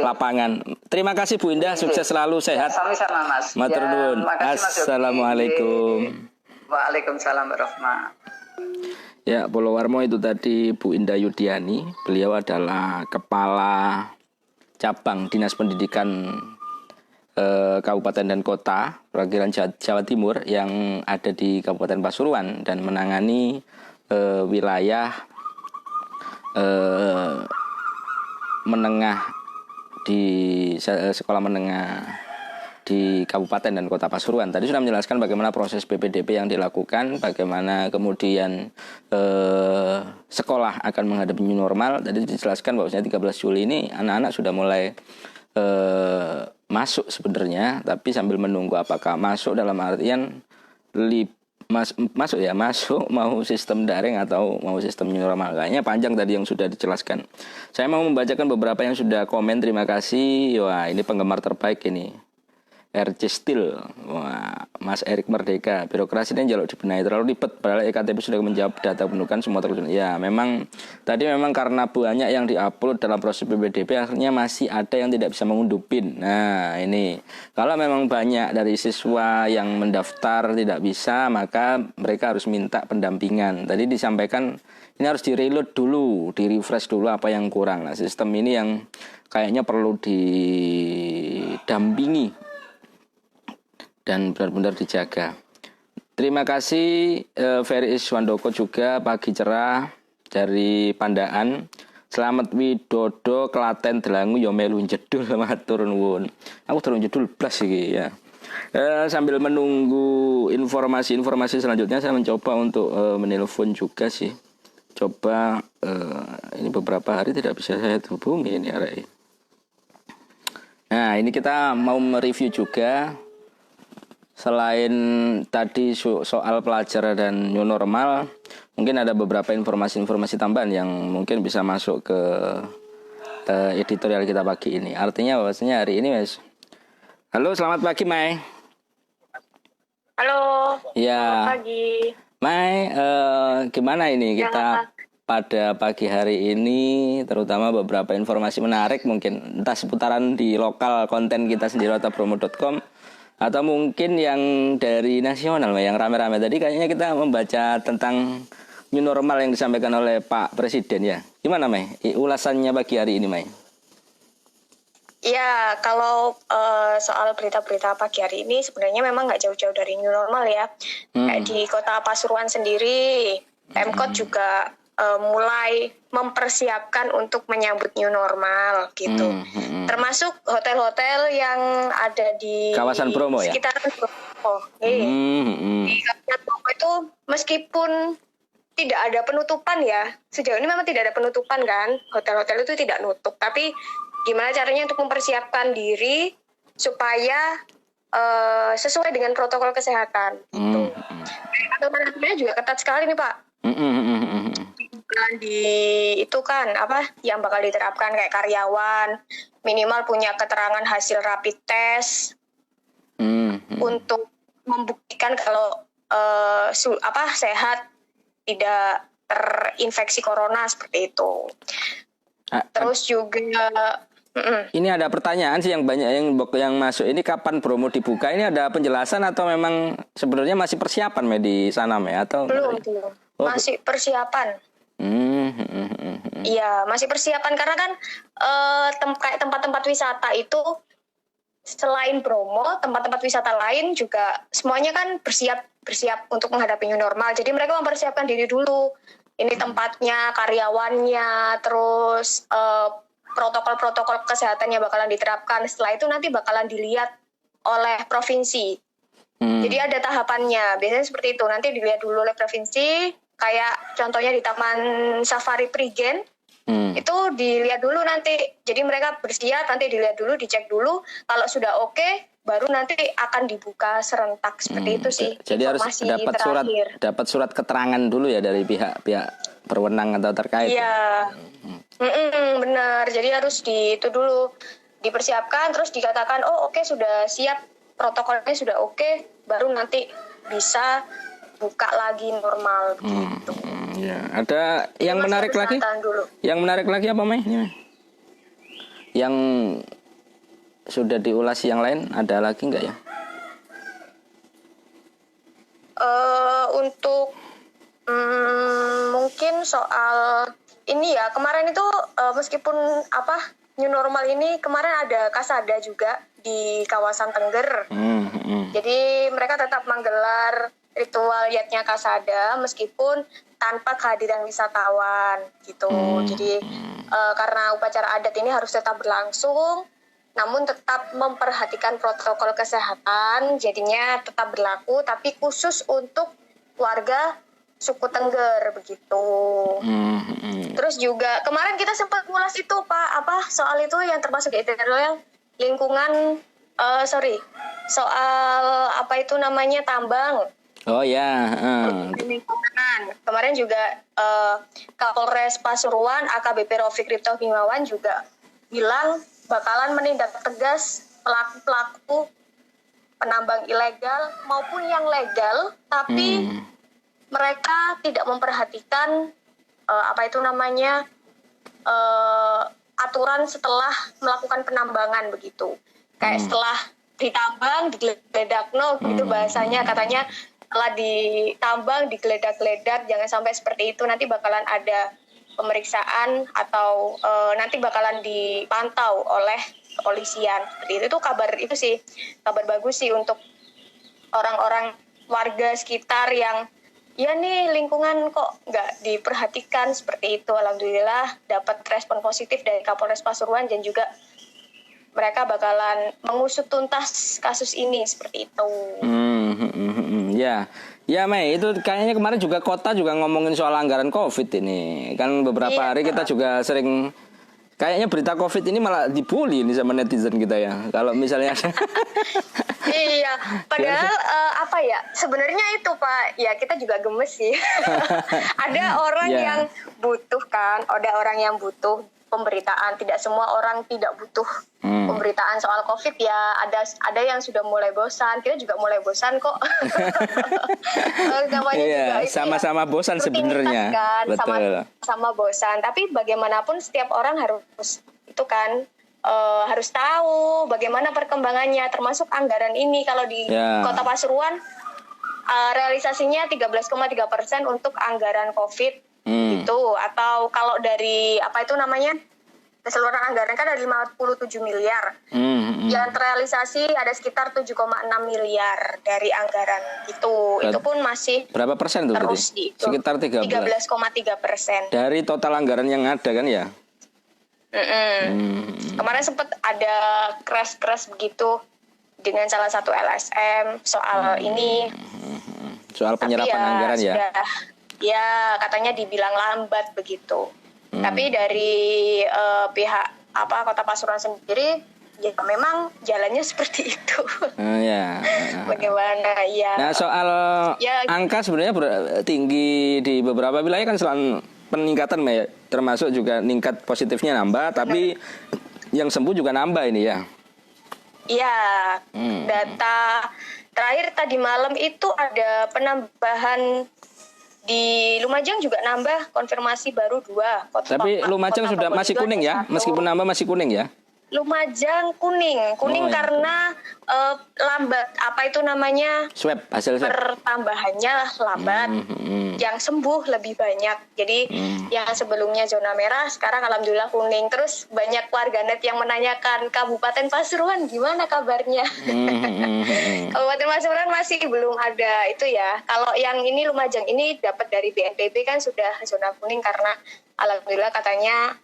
lapangan. Terima kasih Bu Indah, sukses selalu, sehat. Sama-sama Mas. Matur nuwun. Assalamualaikum. Waalaikumsalam warahmatullahi. Ya, Pulau Warmo itu tadi Bu Indah Yudiani. Beliau adalah Kepala Cabang Dinas Pendidikan Kabupaten dan Kota perwakilan Jawa Timur yang ada di Kabupaten Pasuruan dan menangani wilayah menengah di sekolah menengah di Kabupaten dan Kota Pasuruan. Tadi sudah menjelaskan bagaimana proses PPDB yang dilakukan, bagaimana kemudian sekolah akan menghadapi new normal. Tadi dijelaskan bahwasanya 13 Juli ini anak-anak sudah mulai masuk sebenarnya, tapi sambil menunggu apakah masuk dalam artian masuk mau sistem daring atau mau sistem new normal. Kayaknya panjang tadi yang sudah dijelaskan. Saya mau membacakan beberapa yang sudah komen. Terima kasih. Wah, ini penggemar terbaik ini. RC Steel. Wah, Mas Erik Merdeka, birokrasi ini jaluk dibenahi terlalu ribet padahal EKTP sudah menjawab data pendudukan semua terus. Ya, memang tadi memang karena banyak yang diupload dalam proses PPDB akhirnya masih ada yang tidak bisa mengunduh PIN. Nah, ini kalau memang banyak dari siswa yang mendaftar tidak bisa, maka mereka harus minta pendampingan. Tadi disampaikan ini harus di-reload dulu, di-refresh dulu apa yang kurang. Nah, sistem ini yang kayaknya perlu didampingi dan benar-benar dijaga. Terima kasih Ferry Iswandoko juga, pagi cerah dari Pandaan. Selamat Widodo Klaten Delangu yo melu jedul matur nuwun. Aku durung jedul blas iki ya. Sambil menunggu informasi selanjutnya saya mencoba untuk menelpon juga sih. Coba ini beberapa hari tidak bisa saya hubungi ini arek. Nah, ini kita mau mereview juga. Selain tadi soal pelajar dan new normal, mungkin ada beberapa informasi tambahan yang mungkin bisa masuk ke editorial kita pagi ini. Artinya bahwasanya hari ini, Mas. Halo, selamat pagi, Mai. Halo. Ya. Selamat pagi. Mai, gimana ini kita pada pagi hari ini, terutama beberapa informasi menarik mungkin entah seputaran di lokal konten kita sendiri atau promo.com atau mungkin yang dari nasional, yang rame-rame tadi kayaknya kita membaca tentang new normal yang disampaikan oleh Pak Presiden ya. Gimana, Mai? Ulasannya pagi hari ini, Mai? Ya, kalau soal berita-berita pagi hari ini sebenarnya memang nggak jauh-jauh dari new normal ya. Kayak di Kota Pasuruan sendiri, Pemkot juga mulai mempersiapkan untuk menyambut new normal gitu. Termasuk hotel-hotel yang ada di kawasan Bromo ya? Sekitaran Bromo. Di kawasan Bromo itu meskipun tidak ada penutupan ya, sejauh ini memang tidak ada penutupan kan, hotel-hotel itu tidak nutup. Tapi gimana caranya untuk mempersiapkan diri supaya sesuai dengan protokol kesehatan. Gitu. Aturan-aturannya juga ketat sekali nih Pak. Di itu kan apa yang bakal diterapkan kayak karyawan minimal punya keterangan hasil rapid test untuk membuktikan kalau sehat, tidak terinfeksi corona seperti itu. Terus juga ini ada pertanyaan sih yang banyak yang masuk. Ini kapan Bromo dibuka? Ini ada penjelasan atau memang sebenarnya masih persiapan di sana atau belum. Masih persiapan. Iya, masih persiapan karena kan kayak tempat-tempat wisata itu selain Bromo, tempat-tempat wisata lain juga semuanya kan bersiap untuk menghadapi new normal. Jadi mereka mempersiapkan diri dulu. Ini tempatnya, karyawannya, terus protokol-protokol kesehatannya bakalan diterapkan. Setelah itu nanti bakalan dilihat oleh provinsi. Jadi ada tahapannya. Biasanya seperti itu. Nanti dilihat dulu oleh provinsi. Kayak contohnya di Taman Safari Prigen, itu dilihat dulu nanti. Jadi mereka bersiap, nanti dilihat dulu, dicek dulu. Kalau sudah oke, baru nanti akan dibuka serentak seperti itu sih. Jadi harus dapat surat keterangan dulu ya dari pihak berwenang atau terkait. Iya, benar. Jadi harus itu dulu dipersiapkan, terus dikatakan oh oke, sudah siap, protokolnya sudah oke, baru nanti bisa buka lagi normal gitu. Ya, ada yang menarik lagi? Dulu. Yang menarik lagi apa, Mai? Yang sudah diulas yang lain ada lagi nggak ya? Untuk mungkin soal ini ya, kemarin itu meskipun new normal ini kemarin ada Kasada juga di kawasan Tengger. Jadi mereka tetap menggelar ritual yatnya Kasada meskipun tanpa kehadiran wisatawan gitu. Jadi karena upacara adat ini harus tetap berlangsung, namun tetap memperhatikan protokol kesehatan, jadinya tetap berlaku, tapi khusus untuk warga suku Tengger begitu. Terus juga kemarin kita sempat ngulas itu Pak, soal itu yang termasuk editorial lingkungan, soal tambang. Oh ya. Kemarin juga Kapolres Pasuruan AKBP Rofik Ripto Himawan juga bilang bakalan menindak tegas pelaku-pelaku penambang ilegal maupun yang legal, tapi mereka tidak memperhatikan aturan setelah melakukan penambangan begitu. Kayak setelah ditambang digeledak-no begitu bahasanya, katanya setelah ditambang digeledak-geledak, jangan sampai seperti itu, nanti bakalan ada pemeriksaan atau nanti bakalan dipantau oleh kepolisian. Seperti itu kabar itu sih, kabar bagus sih untuk orang-orang warga sekitar yang ya nih lingkungan kok nggak diperhatikan seperti itu. Alhamdulillah dapat respon positif dari Kapolres Pasuruan dan juga mereka bakalan mengusut tuntas kasus ini seperti itu. Ya Mei, itu kayaknya kemarin juga kota juga ngomongin soal anggaran COVID ini. Kan beberapa hari kita juga sering, kayaknya berita COVID ini malah dibully nih sama netizen kita ya. Kalau misalnya iya, padahal sebenarnya itu Pak, ya kita juga gemes sih. Ada orang yang butuh kan, ada orang yang butuh pemberitaan. Tidak semua orang tidak butuh pemberitaan soal COVID ya. Ada yang sudah mulai bosan, kita juga mulai bosan kok. Iya, sama-sama bosan sebenarnya. Kan, betul. Sama bosan. Tapi bagaimanapun setiap orang harus itu kan. Harus tahu bagaimana perkembangannya, termasuk anggaran ini. Kalau di Kota Pasuruan realisasinya 13,3% untuk anggaran COVID itu, atau kalau dari keseluruhan anggaran kan ada 57 miliar. Yang terrealisasi ada sekitar 7,6 miliar dari anggaran itu. Itu pun masih berapa persen tuh terus sekitar 13,3%. dari total anggaran yang ada kan ya? Kemarin sempat ada crash begitu dengan salah satu LSM soal ini. Soal penyerapan anggaran ya katanya dibilang lambat begitu. Tapi dari pihak Kota Pasuruan sendiri ya memang jalannya seperti itu. Bagaimana ya? Nah, soal angka sebenarnya tinggi di beberapa wilayah kan selalu peningkatan termasuk juga tingkat positifnya nambah, tapi yang sembuh juga nambah ini ya. Iya, data terakhir tadi malam itu ada penambahan di Lumajang juga nambah konfirmasi baru 2. Tapi Lumajang sudah masih kuning ya, meskipun nambah masih kuning ya. Lumajang kuning karena lambat swab, hasil swab pertambahannya lambat. Yang sembuh lebih banyak. Jadi yang sebelumnya zona merah sekarang alhamdulillah kuning. Terus banyak warganet yang menanyakan Kabupaten Pasuruan gimana kabarnya. Kabupaten Pasuruan masih belum ada itu ya. Kalau yang ini Lumajang ini dapat dari BNPB kan sudah zona kuning karena alhamdulillah katanya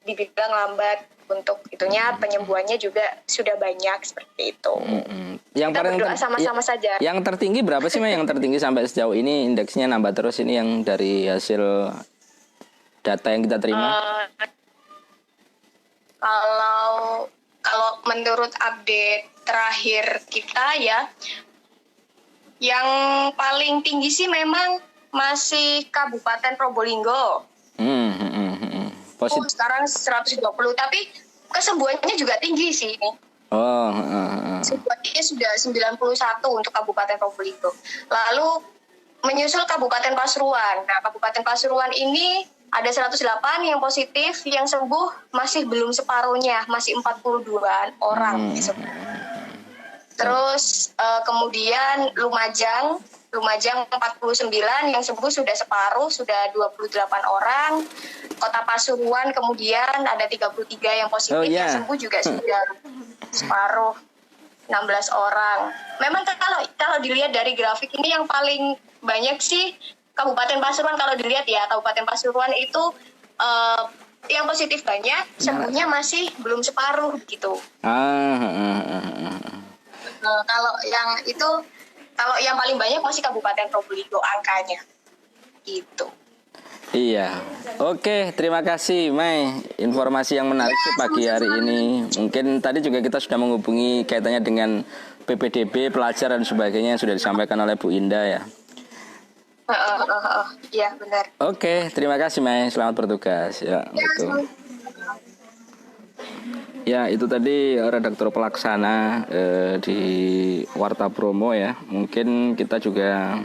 dibilang lambat untuk itunya, penyembuhannya juga sudah banyak seperti itu. Yang kita berdoa sama-sama saja. Yang tertinggi berapa sih yang tertinggi sampai sejauh ini, indeksnya nambah terus ini yang dari hasil data yang kita terima? Kalau menurut update terakhir kita ya, yang paling tinggi sih memang masih Kabupaten Probolinggo. Sekarang 120, tapi kesembuhannya juga tinggi sih ini. Kesembuhannya sudah 91 untuk Kabupaten Probolinggo. Lalu menyusul Kabupaten Pasuruan. Nah, Kabupaten Pasuruan ini ada 108 yang positif, yang sembuh masih belum separuhnya, masih 42 orang. Terus kemudian Lumajang 49 yang sembuh sudah separuh, sudah 28 orang. Kota Pasuruan kemudian ada 33 yang positif, yang sembuh juga sudah separuh, 16 orang. Memang kalau dilihat dari grafik ini yang paling banyak sih Kabupaten Pasuruan. Kalau dilihat ya, Kabupaten Pasuruan itu yang positif banyak, sembuhnya masih belum separuh gitu. Kalau yang paling banyak masih Kabupaten Probolinggo angkanya, gitu. Iya, oke, terima kasih Mai, informasi yang menarik sih pagi hari ini. Mungkin tadi juga kita sudah menghubungi kaitannya dengan PPDB, pelajar dan sebagainya yang sudah disampaikan oleh Bu Indah ya. Iya benar. Oke, terima kasih Mai, selamat bertugas ya. Betul. Ya, itu tadi redaktur pelaksana di Warta Promo ya. Mungkin kita juga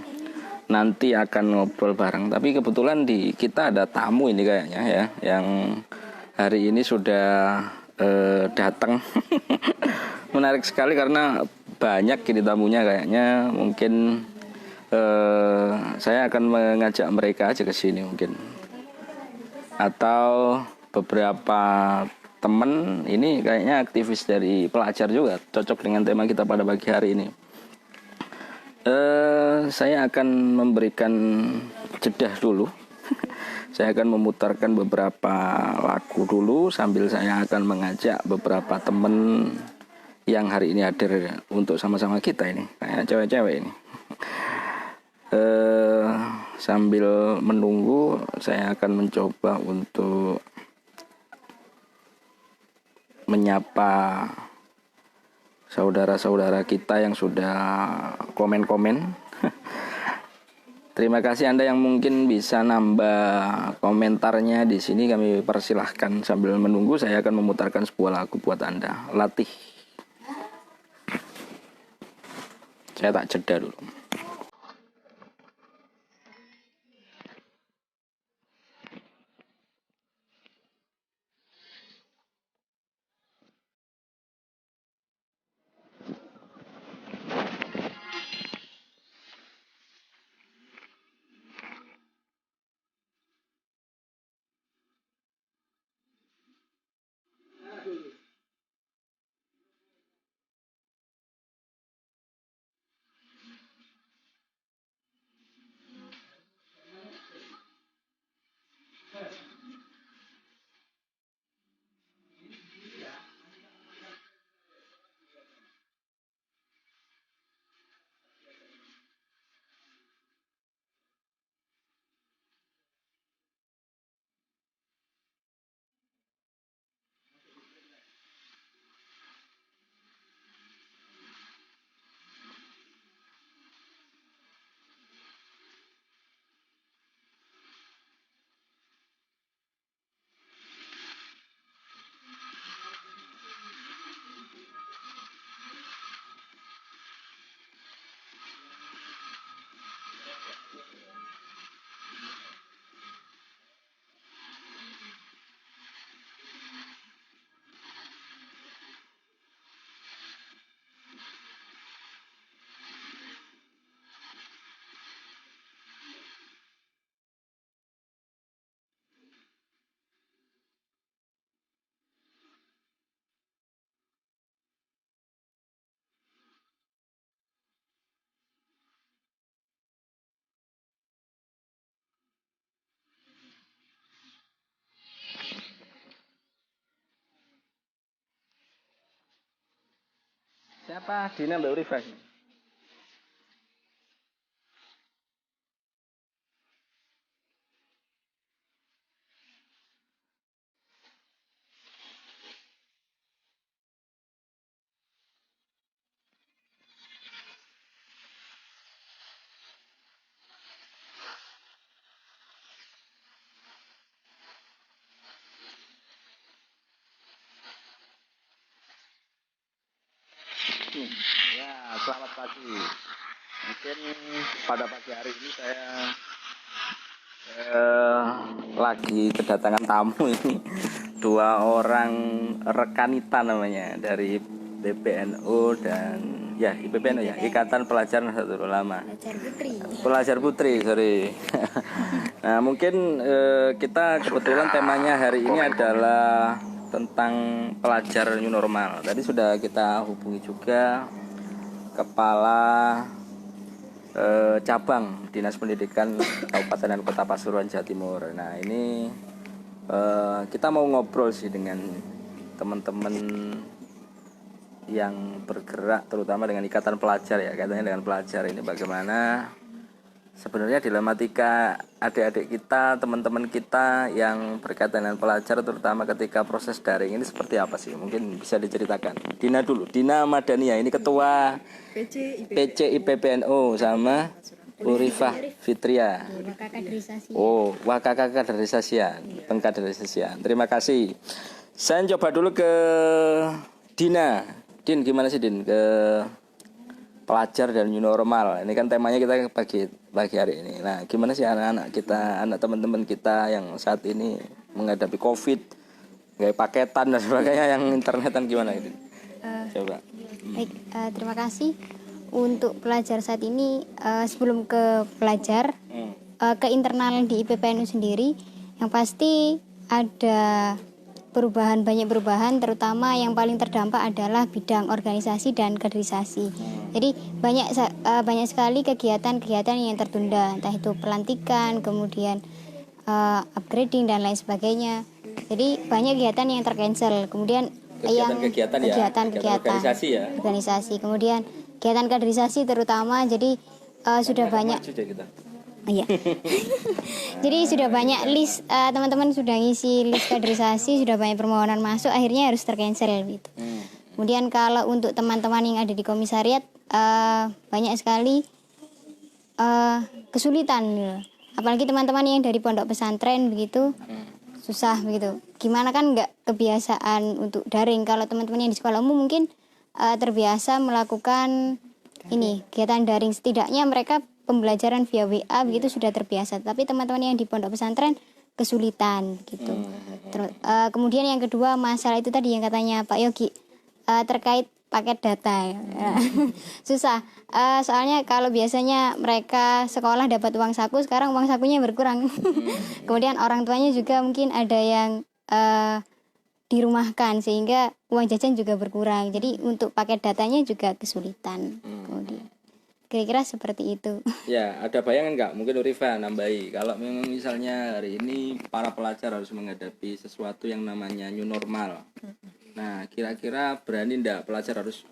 nanti akan ngobrol bareng. Tapi kebetulan di kita ada tamu ini kayaknya ya, yang hari ini sudah datang. Menarik sekali karena banyak ini tamunya kayaknya. Mungkin saya akan mengajak mereka aja ke sini mungkin. Atau beberapa teman ini kayaknya aktivis dari pelajar juga, cocok dengan tema kita pada pagi hari ini. Saya akan memberikan jeda dulu. Saya akan memutarkan beberapa lagu dulu sambil saya akan mengajak beberapa teman yang hari ini hadir untuk sama-sama kita ini, kayak cewek-cewek ini. Sambil menunggu, saya akan mencoba untuk menyapa saudara-saudara kita yang sudah komen-komen. Terima kasih Anda yang mungkin bisa nambah komentarnya di sini, kami persilahkan. Sambil menunggu saya akan memutarkan sebuah lagu buat Anda. Latih. Saya tak jeda dulu. Siapa? Dina Mbak Urifah. Ya, selamat pagi. Mungkin pada pagi hari ini saya lagi kedatangan tamu ini, 2 orang rekanita namanya dari PBNU dan ya IPBNU ya, Ikatan Pelajar Nahdlatul Ulama. Pelajar Putri, sorry. Nah, mungkin kita kebetulan temanya hari ini adalah tentang pelajar new normal. Tadi sudah kita hubungi juga Kepala Cabang Dinas Pendidikan Kabupaten dan Kota Pasuruan, Jawa Timur. Nah, ini kita mau ngobrol sih dengan teman-teman yang bergerak terutama dengan Ikatan Pelajar ya, katanya dengan pelajar ini bagaimana sebenarnya dilematika adik-adik kita, teman-teman kita yang berkaitan dengan pelajar terutama ketika proses daring ini seperti apa sih? Mungkin bisa diceritakan. Dina dulu, Dina Madania ini ketua PC IPBNU sama Urifah Fitria. Oh, Wakaka Kaderisasian, pengkaderisasian. Terima kasih. Saya coba dulu ke Dina. Din, gimana sih Din ke pelajar dan new normal? Ini kan temanya kita pagi hari ini. Nah, gimana sih anak-anak kita, anak teman-teman kita yang saat ini menghadapi COVID, kayak paketan dan sebagainya, yang internetan gimana Din? Coba. Baik, terima kasih. Untuk pelajar saat ini, sebelum ke pelajar, ke internal di IPPNU sendiri, yang pasti ada banyak perubahan, terutama yang paling terdampak adalah bidang organisasi dan kaderisasi. Jadi banyak sekali kegiatan-kegiatan yang tertunda, entah itu pelantikan, kemudian upgrading dan lain sebagainya. Jadi banyak kegiatan yang tercancel. Kemudian kegiatan organisasi ya. Organisasi. Kemudian kegiatan kaderisasi terutama, jadi sudah banyak. Iya. Jadi sudah banyak list, teman-teman sudah ngisi list kaderisasi, sudah banyak permohonan masuk, akhirnya harus tercancel gitu. Kemudian kalau untuk teman-teman yang ada di komisariat, banyak sekali kesulitan gitu. Apalagi teman-teman yang dari pondok pesantren begitu, susah begitu. Gimana kan nggak kebiasaan untuk daring. Kalau teman-teman yang di sekolah umum mungkin terbiasa melakukan kegiatan daring, setidaknya mereka pembelajaran via WA begitu sudah terbiasa. Tapi teman-teman yang di pondok pesantren kesulitan gitu. Kemudian yang kedua, masalah itu tadi yang katanya Pak Yogi, terkait paket data. Susah. Soalnya kalau biasanya mereka sekolah dapat uang saku, sekarang uang sakunya berkurang. Kemudian orang tuanya juga mungkin ada yang dirumahkan, sehingga uang jajan juga berkurang. Jadi untuk paket datanya juga kesulitan. Kemudian kira-kira seperti itu. Ya, ada bayangan nggak? Mungkin Urifa nambahi. Kalau memang misalnya hari ini para pelajar harus menghadapi sesuatu yang namanya new normal. Nah, kira-kira berani nggak pelajar harus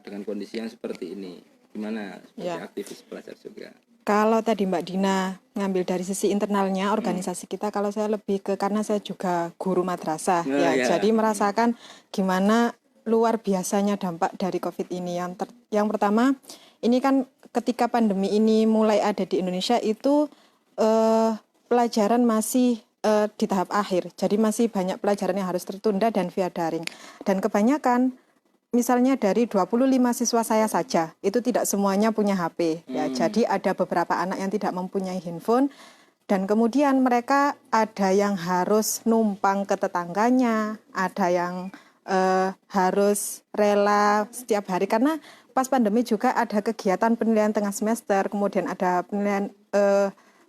dengan kondisi yang seperti ini? Gimana sebagai aktivis pelajar juga? Kalau tadi Mbak Dina ngambil dari sisi internalnya organisasi kita, kalau saya lebih karena saya juga guru madrasah jadi merasakan gimana luar biasanya dampak dari COVID ini. Yang pertama, ini kan ketika pandemi ini mulai ada di Indonesia itu pelajaran masih di tahap akhir. Jadi masih banyak pelajaran yang harus tertunda dan via daring. Dan kebanyakan, misalnya dari 25 siswa saya saja, itu tidak semuanya punya HP. Ya, jadi ada beberapa anak yang tidak mempunyai handphone. Dan kemudian mereka ada yang harus numpang ke tetangganya, ada yang harus rela setiap hari, karena pas pandemi juga ada kegiatan penilaian tengah semester, kemudian ada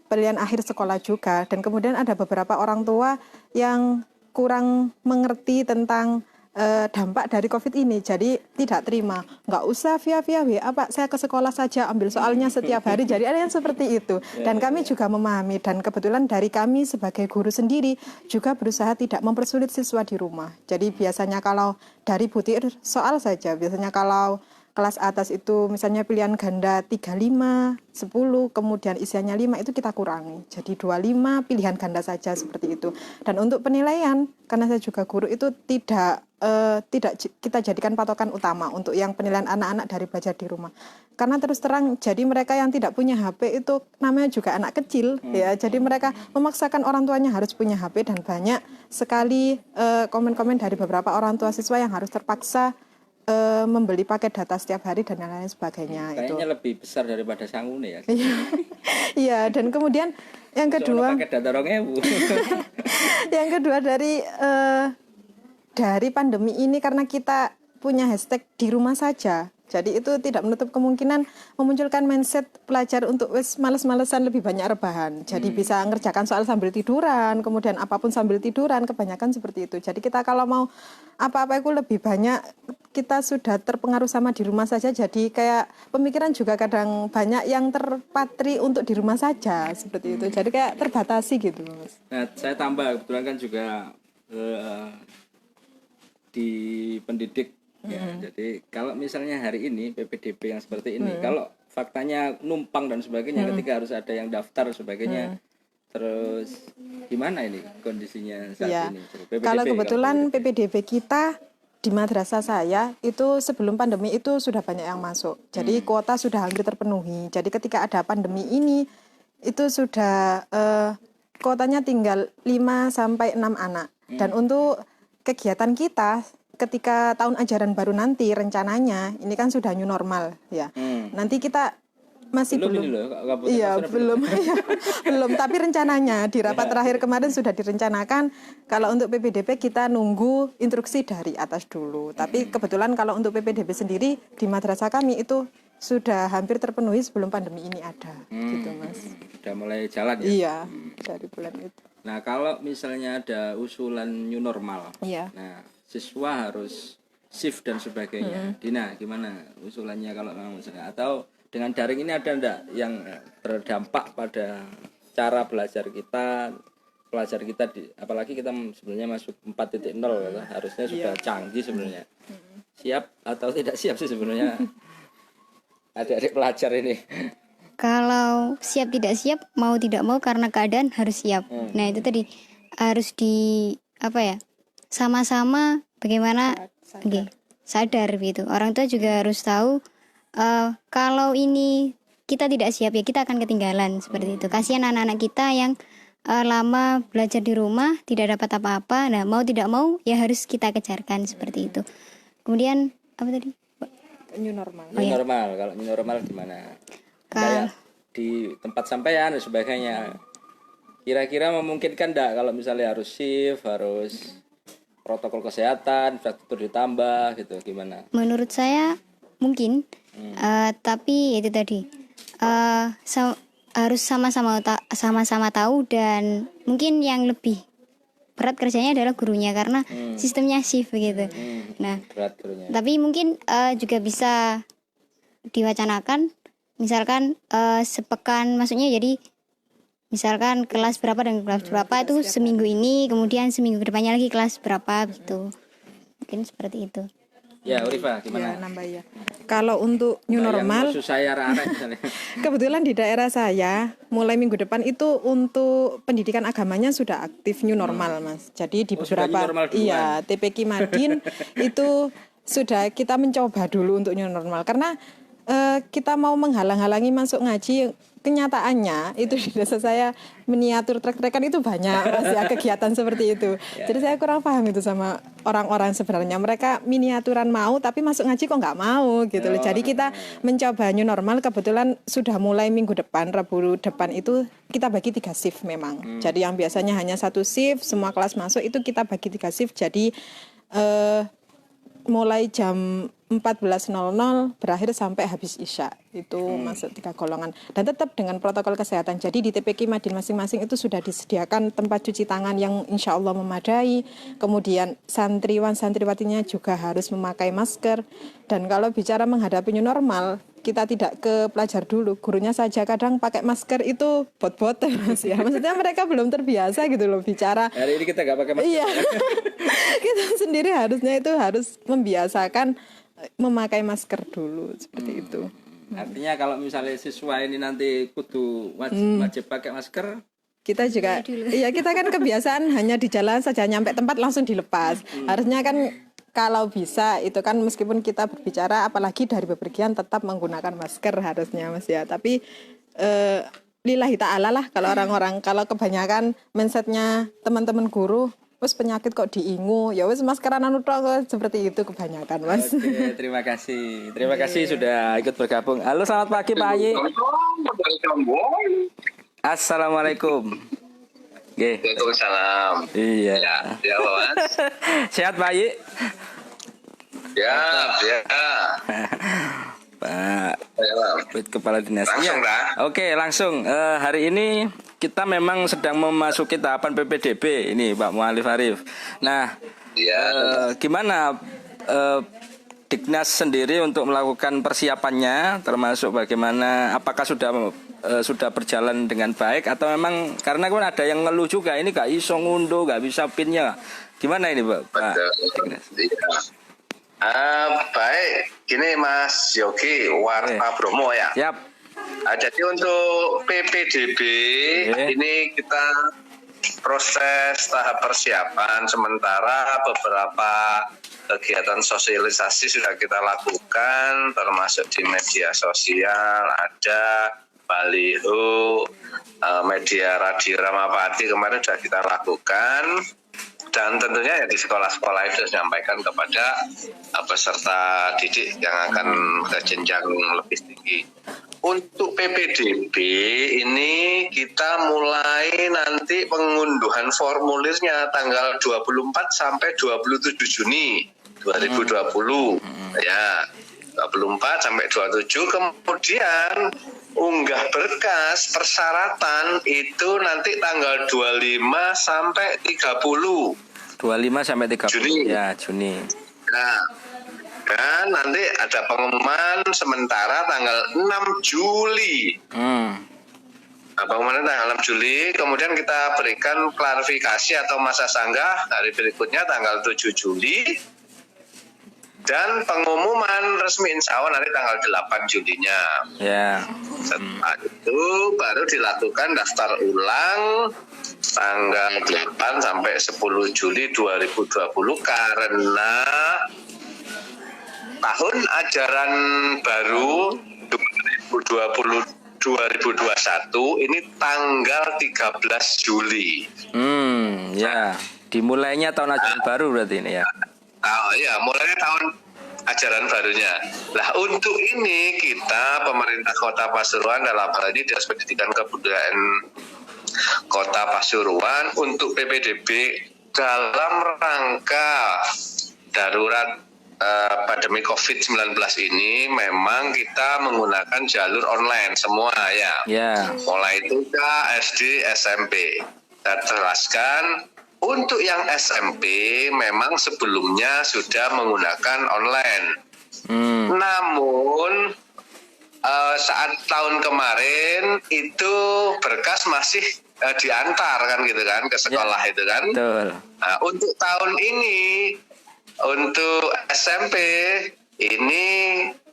penilaian akhir sekolah juga, dan kemudian ada beberapa orang tua yang kurang mengerti tentang dampak dari COVID ini, jadi tidak terima, nggak usah via WA Pak, saya ke sekolah saja ambil soalnya setiap hari. Jadi ada yang seperti itu, dan kami juga memahami, dan kebetulan dari kami sebagai guru sendiri juga berusaha tidak mempersulit siswa di rumah. Jadi biasanya kalau dari butir soal saja, biasanya kalau kelas atas itu misalnya pilihan ganda 35, 10, kemudian isiannya 5, itu kita kurangi. Jadi 25 pilihan ganda saja seperti itu. Dan untuk penilaian, karena saya juga guru, itu tidak kita jadikan patokan utama untuk yang penilaian anak-anak dari belajar di rumah. Karena terus terang, jadi mereka yang tidak punya HP itu namanya juga anak kecil, ya. Jadi mereka memaksakan orang tuanya harus punya HP, dan banyak sekali komen-komen dari beberapa orang tua siswa yang harus terpaksa membeli paket data setiap hari dan lain-lain sebagainya. Kayaknya itu lebih besar daripada sangune ya. Iya, dan kemudian yang kedua, paket data 2.000. yang kedua dari pandemi ini, karena kita punya hashtag di rumah saja, jadi itu tidak menutup kemungkinan memunculkan mindset pelajar untuk males-malesan, lebih banyak rebahan. Jadi bisa ngerjakan soal sambil tiduran, kemudian apapun sambil tiduran, kebanyakan seperti itu. Jadi kita kalau mau apa-apa itu lebih banyak, kita sudah terpengaruh sama di rumah saja. Jadi kayak pemikiran juga kadang banyak yang terpatri untuk di rumah saja, seperti itu. Jadi kayak terbatasi gitu, Mas. Nah, saya tambah, kebetulan kan juga di pendidik. Ya, jadi kalau misalnya hari ini PPDB yang seperti ini, kalau faktanya numpang dan sebagainya, ketika harus ada yang daftar sebagainya, terus gimana ini kondisinya saat ini? PPDB, kalau kebetulan PPDB kita di madrasah saya itu sebelum pandemi itu sudah banyak yang masuk, jadi kuota sudah hampir terpenuhi. Jadi ketika ada pandemi ini itu sudah kuotanya tinggal 5-6 anak. Dan untuk kegiatan kita ketika tahun ajaran baru nanti rencananya ini kan sudah new normal ya. Nanti kita masih belum ini loh, iya belum belum, tapi rencananya di rapat terakhir kemarin sudah direncanakan kalau untuk PPDB kita nunggu instruksi dari atas dulu. Tapi kebetulan kalau untuk PPDB sendiri di madrasah kami itu sudah hampir terpenuhi sebelum pandemi ini ada, gitu Mas. Sudah mulai jalan ya? Iya, dari bulan itu. Nah, kalau misalnya ada usulan new normal, nah siswa harus shift dan sebagainya. Dina, gimana usulannya kalau memang misalnya? Atau dengan daring ini ada enggak yang terdampak pada cara belajar kita, pelajar kita apalagi kita sebenarnya masuk 4.0 ya, harusnya sudah canggih sebenarnya. Siap atau tidak siap sih sebenarnya adik-adik pelajar ini? Kalau siap tidak siap, mau tidak mau karena keadaan harus siap. Nah itu tadi harus sama-sama bagaimana sadar gitu. Orang tua juga harus tahu kalau ini kita tidak siap ya kita akan ketinggalan seperti itu. Kasihan anak-anak kita yang lama belajar di rumah tidak dapat apa-apa. Nah mau tidak mau ya harus kita kejarkan seperti itu. Kemudian apa tadi? New normal. New normal, kalau new normal gimana? Kayak di tempat sampaian dan sebagainya. Kira-kira memungkinkan enggak kalau misalnya harus shift, harus protokol kesehatan, infrastruktur ditambah gitu, gimana? Menurut saya mungkin, tapi itu tadi harus sama-sama tahu dan mungkin yang lebih berat kerjanya adalah gurunya karena sistemnya shift begitu. Nah, tapi mungkin juga bisa diwacanakan, misalkan sepekan, maksudnya jadi misalkan kelas berapa dan kelas berapa itu seminggu ini, kemudian seminggu kedepannya lagi kelas berapa gitu. Mungkin seperti itu. Ya, Urifa gimana? Ya, nambah ya. Kalau untuk new normal, kebetulan di daerah saya mulai minggu depan itu untuk pendidikan agamanya sudah aktif new normal, Mas. Jadi di beberapa TPQ Madin itu sudah kita mencoba dulu untuk new normal karena kita mau menghalang-halangi masuk ngaji. Kenyataannya itu di desa saya miniatur trek-trekan itu banyak masih kegiatan seperti itu. Jadi saya kurang paham itu sama orang-orang sebenarnya. Mereka miniaturan mau tapi masuk ngaji kok nggak mau gitu loh. Jadi kita mencoba new normal, kebetulan sudah mulai minggu depan, Rabu depan itu kita bagi 3 shift memang. Jadi yang biasanya hanya 1 shift, semua kelas masuk itu kita bagi 3 shift. Jadi mulai jam 14.00 berakhir sampai habis Isya. Itu masuk 3 golongan. Dan tetap dengan protokol kesehatan. Jadi di TPQ Madin masing-masing itu sudah disediakan tempat cuci tangan yang insya Allah memadai. Kemudian santriwatinya juga harus memakai masker. Dan kalau bicara menghadapi new normal, kita tidak ke pelajar dulu. Gurunya saja kadang pakai masker itu bot-bot Mas ya. Maksudnya mereka belum terbiasa gitu loh bicara. Hari ini kita nggak pakai masker. Iya. Kita sendiri harusnya itu harus membiasakan memakai masker dulu seperti itu. Artinya kalau misalnya siswa ini nanti kudu wajib pakai masker, kita juga kita kan kebiasaan hanya di jalan saja, nyampe tempat langsung dilepas. Harusnya kan kalau bisa itu kan meskipun kita berbicara apalagi dari bepergian tetap menggunakan masker harusnya Mas ya. Tapi lillahi ta'ala lah kalau orang-orang, kalau kebanyakan mindsetnya teman-teman guru wes penyakit kok diingu, ya wes maskeran anu tok seperti itu kebanyakan Mas. Oke, terima kasih. Terima kasih sudah ikut bergabung. Halo, selamat pagi Pak Haji. Assalamualaikum. Waalaikumsalam. Iya. Ya, Mas. Sehat Pak Haji? Ya. Pak Kepala Dinas. Langsung dah. Oke, langsung. Hari ini kita memang sedang memasuki tahapan PPDB ini Pak Mu'alif Arif. Nah, gimana Dignas sendiri untuk melakukan persiapannya, termasuk bagaimana, apakah sudah berjalan dengan baik atau memang karena kan ada yang ngeluh juga ini gak iso ngunduh, gak bisa pinnya. Gimana ini Pak Dignas? Baik, gini Mas Yogi, Warta Bromo ya. Siap. Jadi untuk PPDB ini kita proses tahap persiapan sementara, beberapa kegiatan sosialisasi sudah kita lakukan, termasuk di media sosial, ada baliho, media radio Ramapati kemarin sudah kita lakukan. Dan tentunya ya di sekolah-sekolah itu menyampaikan kepada peserta didik yang akan ke jenjang lebih tinggi. Untuk PPDB ini kita mulai nanti pengunduhan formulirnya tanggal 24 sampai 27 Juni 2020 ya. 24 sampai 27, kemudian unggah berkas persyaratan itu nanti tanggal 25 sampai 30. 25 sampai 30 Juni. Ya, Juni. Nah, dan nanti ada pengumuman sementara tanggal 6 Juli. Nah, pengumuman tanggal 6 Juli, kemudian kita berikan klarifikasi atau masa sanggah hari berikutnya tanggal 7 Juli. Dan pengumuman resmi insya Allah nanti tanggal 8 Julinya. Ya. Setelah itu baru dilakukan daftar ulang tanggal 8 sampai 10 Juli 2020 karena tahun ajaran baru 2021 ini tanggal 13 Juli. Ya. Dimulainya tahun ajaran baru berarti ini ya. Oh iya, mulai tahun ajaran barunya. Nah, untuk ini kita pemerintah Kota Pasuruan dalam hal ini Dinas Pendidikan Kebudayaan Kota Pasuruan untuk PPDB dalam rangka darurat pandemi COVID-19 ini memang kita menggunakan jalur online semua ya. Mulai TK, SD, SMP. Saya jelaskan. Untuk yang SMP memang sebelumnya sudah menggunakan online. Namun saat tahun kemarin itu berkas masih diantar kan gitu kan ke sekolah itu kan. Betul. Nah, untuk tahun ini untuk SMP ini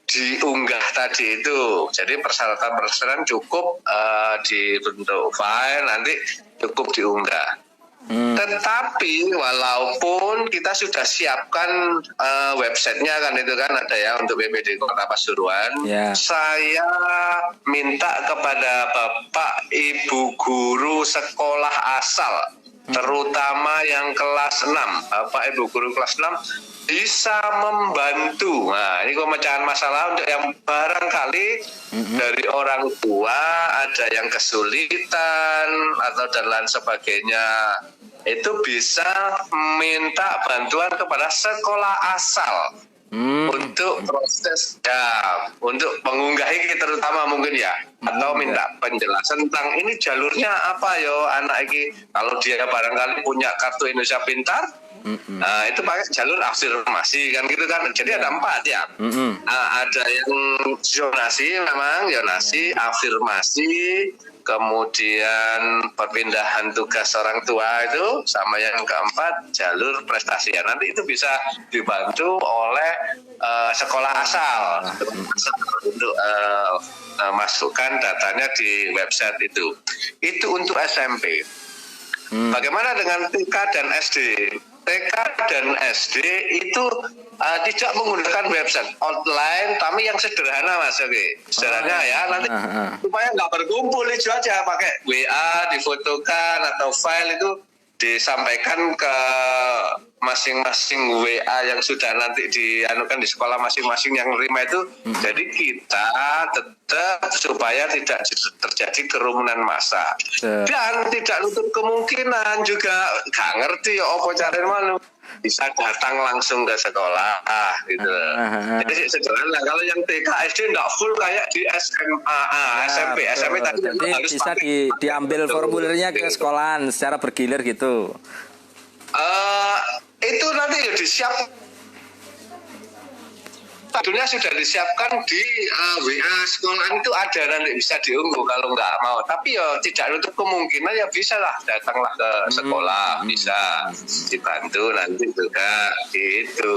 diunggah tadi itu. Jadi persyaratan cukup dibentuk file nanti cukup diunggah. Tetapi walaupun kita sudah siapkan websitenya kan itu kan ada ya untuk BPD Kota Pasuruan, saya minta kepada Bapak Ibu guru sekolah asal, terutama yang kelas 6, Bapak Ibu guru kelas 6 bisa membantu. Nah, ini pemecahan masalah untuk yang barangkali dari orang tua ada yang kesulitan atau dan lain sebagainya. Itu bisa minta bantuan kepada sekolah asal untuk proses untuk mengunggah ini terutama mungkin ya, atau minta penjelasan tentang ini jalurnya apa yo anak ini, kalau dia barangkali punya kartu Indonesia Pintar. Nah, itu pakai jalur afirmasi kan gitu kan. Jadi ada 4 ya. Ada yang zonasi, afirmasi, kemudian perpindahan tugas orang tua itu, sama yang keempat jalur prestasi. Ya, nanti itu bisa dibantu oleh sekolah asal untuk masukkan datanya di website itu. Itu untuk SMP. Bagaimana dengan TK dan SD? TK dan SD itu tidak menggunakan website online, tapi yang sederhana Mas, sederhana ya, nanti supaya nggak berkumpul itu aja, pakai WA difotokan atau file itu disampaikan ke masing-masing WA yang sudah nanti dianukan di sekolah masing-masing yang menerima itu. Jadi kita tetap supaya tidak terjadi kerumunan massa dan tidak nutup kemungkinan juga gak ngerti apa caranya malu bisa datang langsung ke sekolah gitu. Jadi sederhana. Kalau yang TK SD enggak full kayak di SMA, SMP tadi harus bisa diambil formulirnya ke sekolahan secara bergilir gitu. Itu nanti ya disiap. Dunia sudah disiapkan di WA sekolahan itu ada, nanti bisa diunggah kalau nggak mau. Tapi ya tidak nutup kemungkinan ya bisa lah, datanglah ke sekolah, bisa dibantu nanti juga gitu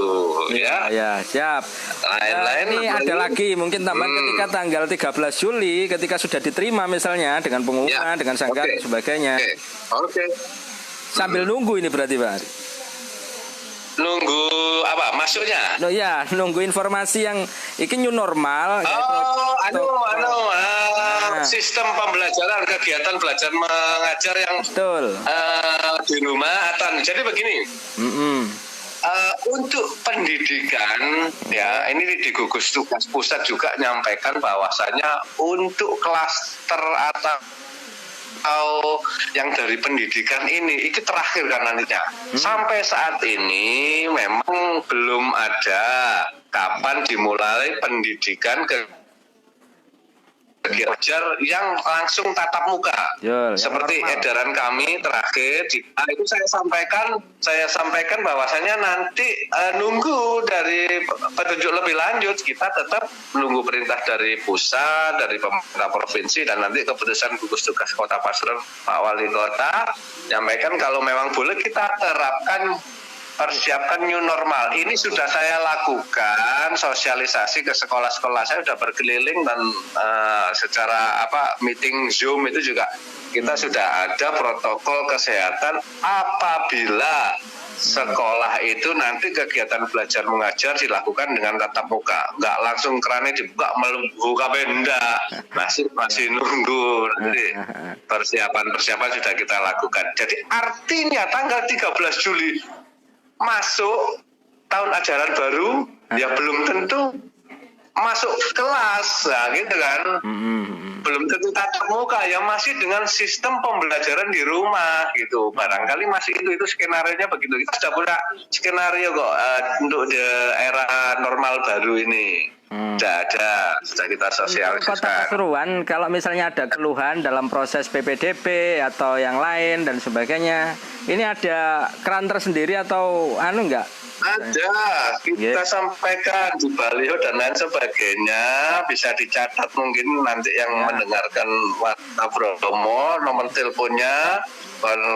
ya. Ya siap. Lain-lain ini ada lagi mungkin tambahan ketika tanggal 13 Juli ketika sudah diterima misalnya dengan pengumuman, dengan sangkaan dan sebagainya. Oke. Sambil nunggu ini berarti Pak. Nunggu apa masuknya? No ya, nunggu informasi yang ini new normal. sistem pembelajaran, kegiatan belajar mengajar yang betul di rumah. Jadi begini, untuk pendidikan ya ini di gugus tugas pusat juga nyampaikan bahwasanya untuk klaster atau yang dari pendidikan ini itu terakhir kan nantinya. Sampai saat ini memang belum ada kapan dimulai pendidikan kegiatan yang langsung tatap muka. Seperti edaran kami terakhir itu saya sampaikan bahwasanya nanti nunggu dari petunjuk lebih lanjut, kita tetap menunggu perintah dari pusat, dari pemerintah provinsi, dan nanti keputusan gugus tugas Kota Pasuruan Pak Wali Kota nyampaikan kalau memang boleh kita terapkan persiapkan new normal. Ini sudah saya lakukan sosialisasi ke sekolah-sekolah. Saya sudah berkeliling dan secara meeting Zoom itu juga kita sudah ada protokol kesehatan apabila sekolah itu nanti kegiatan belajar mengajar dilakukan dengan tatap muka, nggak langsung kerannya dibuka buka benda, masih nunggu. Nanti persiapan sudah kita lakukan. Jadi artinya tanggal 13 Juli masuk tahun ajaran baru, ya belum tentu masuk kelas, nah gitu kan. Belum tentu tatap muka, ya masih dengan sistem pembelajaran di rumah gitu. Barangkali masih itu skenario-nya begitu. Kita sudah punya skenario kok untuk di era normal baru ini. Sudah kita sosialisasikan. Kota Pasuruan, kalau misalnya ada keluhan dalam proses PPDB atau yang lain dan sebagainya, ini ada keran tersendiri atau enggak? Ada, kita sampaikan di baliho dan lain sebagainya, bisa dicatat mungkin nanti yang mendengarkan Warta Bromo, nomor teleponnya,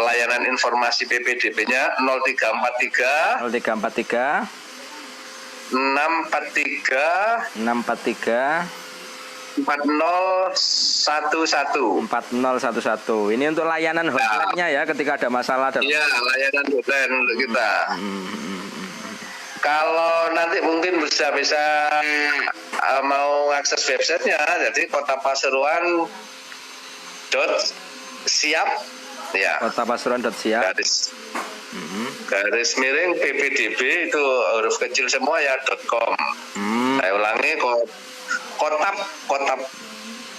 layanan informasi PPDB-nya 0343 643 4011. Ini untuk layanan hotline-nya ya ketika ada masalah. Iya, layanan hotline untuk kita. Kalau nanti mungkin bisa mau akses websitenya, jadi kotapasuruan.siap ya. Kotapasuruan.siap. Garis miring PPDB itu huruf kecil semua ya .com. Saya ulangi,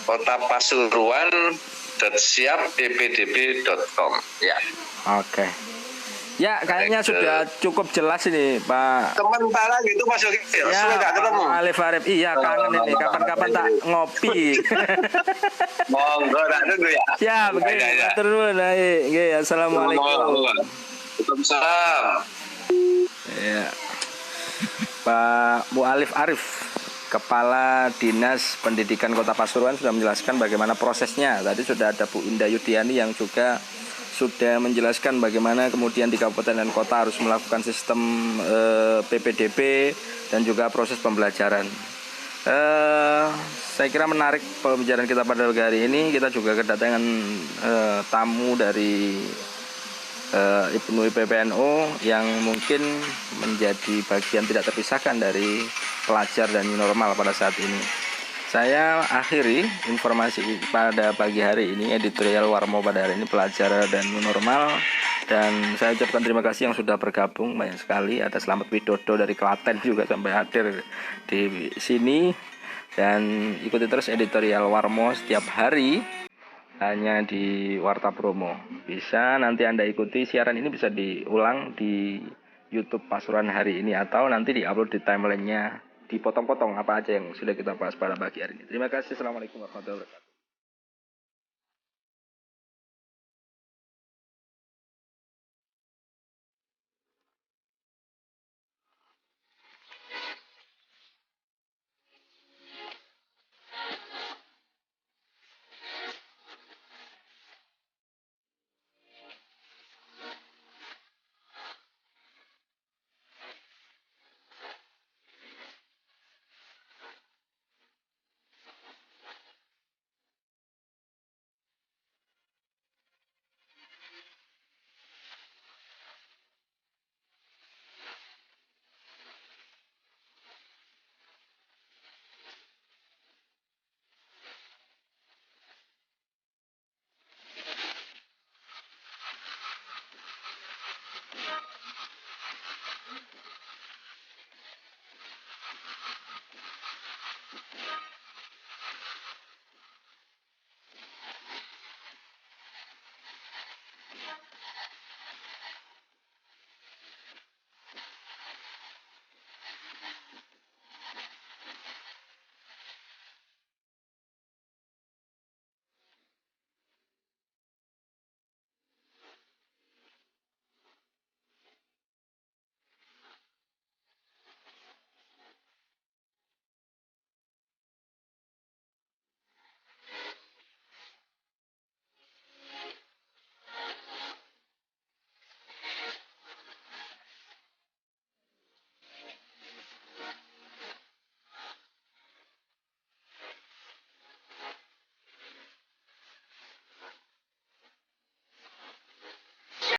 kotapasuruan.siap ppdb.com ya. Oke. Ya, kayaknya sudah cukup jelas ini, Pak. Sementara gitu Mas Yogi, ya, nggak ketemu. Alif Arif, iya kangen ini. Kapan-kapan tak ngopi. Monggo, tak tunggu ya. Ya, begini. Terus, assalamualaikum. Waalaikumsalam. Ya. Pak Alif Arif, Kepala Dinas Pendidikan Kota Pasuruan sudah menjelaskan bagaimana prosesnya. Tadi sudah ada Bu Indah Yudiani yang juga sudah menjelaskan bagaimana kemudian di kabupaten dan kota harus melakukan sistem PPDB dan juga proses pembelajaran. Saya kira menarik pembicaraan kita pada hari ini. Kita juga kedatangan tamu dari Ibnu IPPNU yang mungkin menjadi bagian tidak terpisahkan dari pelajar dan new normal pada saat ini. Saya akhiri informasi pada pagi hari ini, editorial Warmo pada hari ini, pelajar dan new normal. Dan saya ucapkan terima kasih yang sudah bergabung banyak sekali. Ada Slamet Widodo dari Klaten juga sampai hadir di sini. Dan ikuti terus editorial Warmo setiap hari hanya di Warta Promo. Bisa nanti Anda ikuti siaran ini, bisa diulang di YouTube Pasuruan hari ini atau nanti diupload di timelinenya, dipotong-potong apa aja yang sudah kita bahas pada pagi hari ini. Terima kasih. Assalamualaikum warahmatullahi wabarakatuh.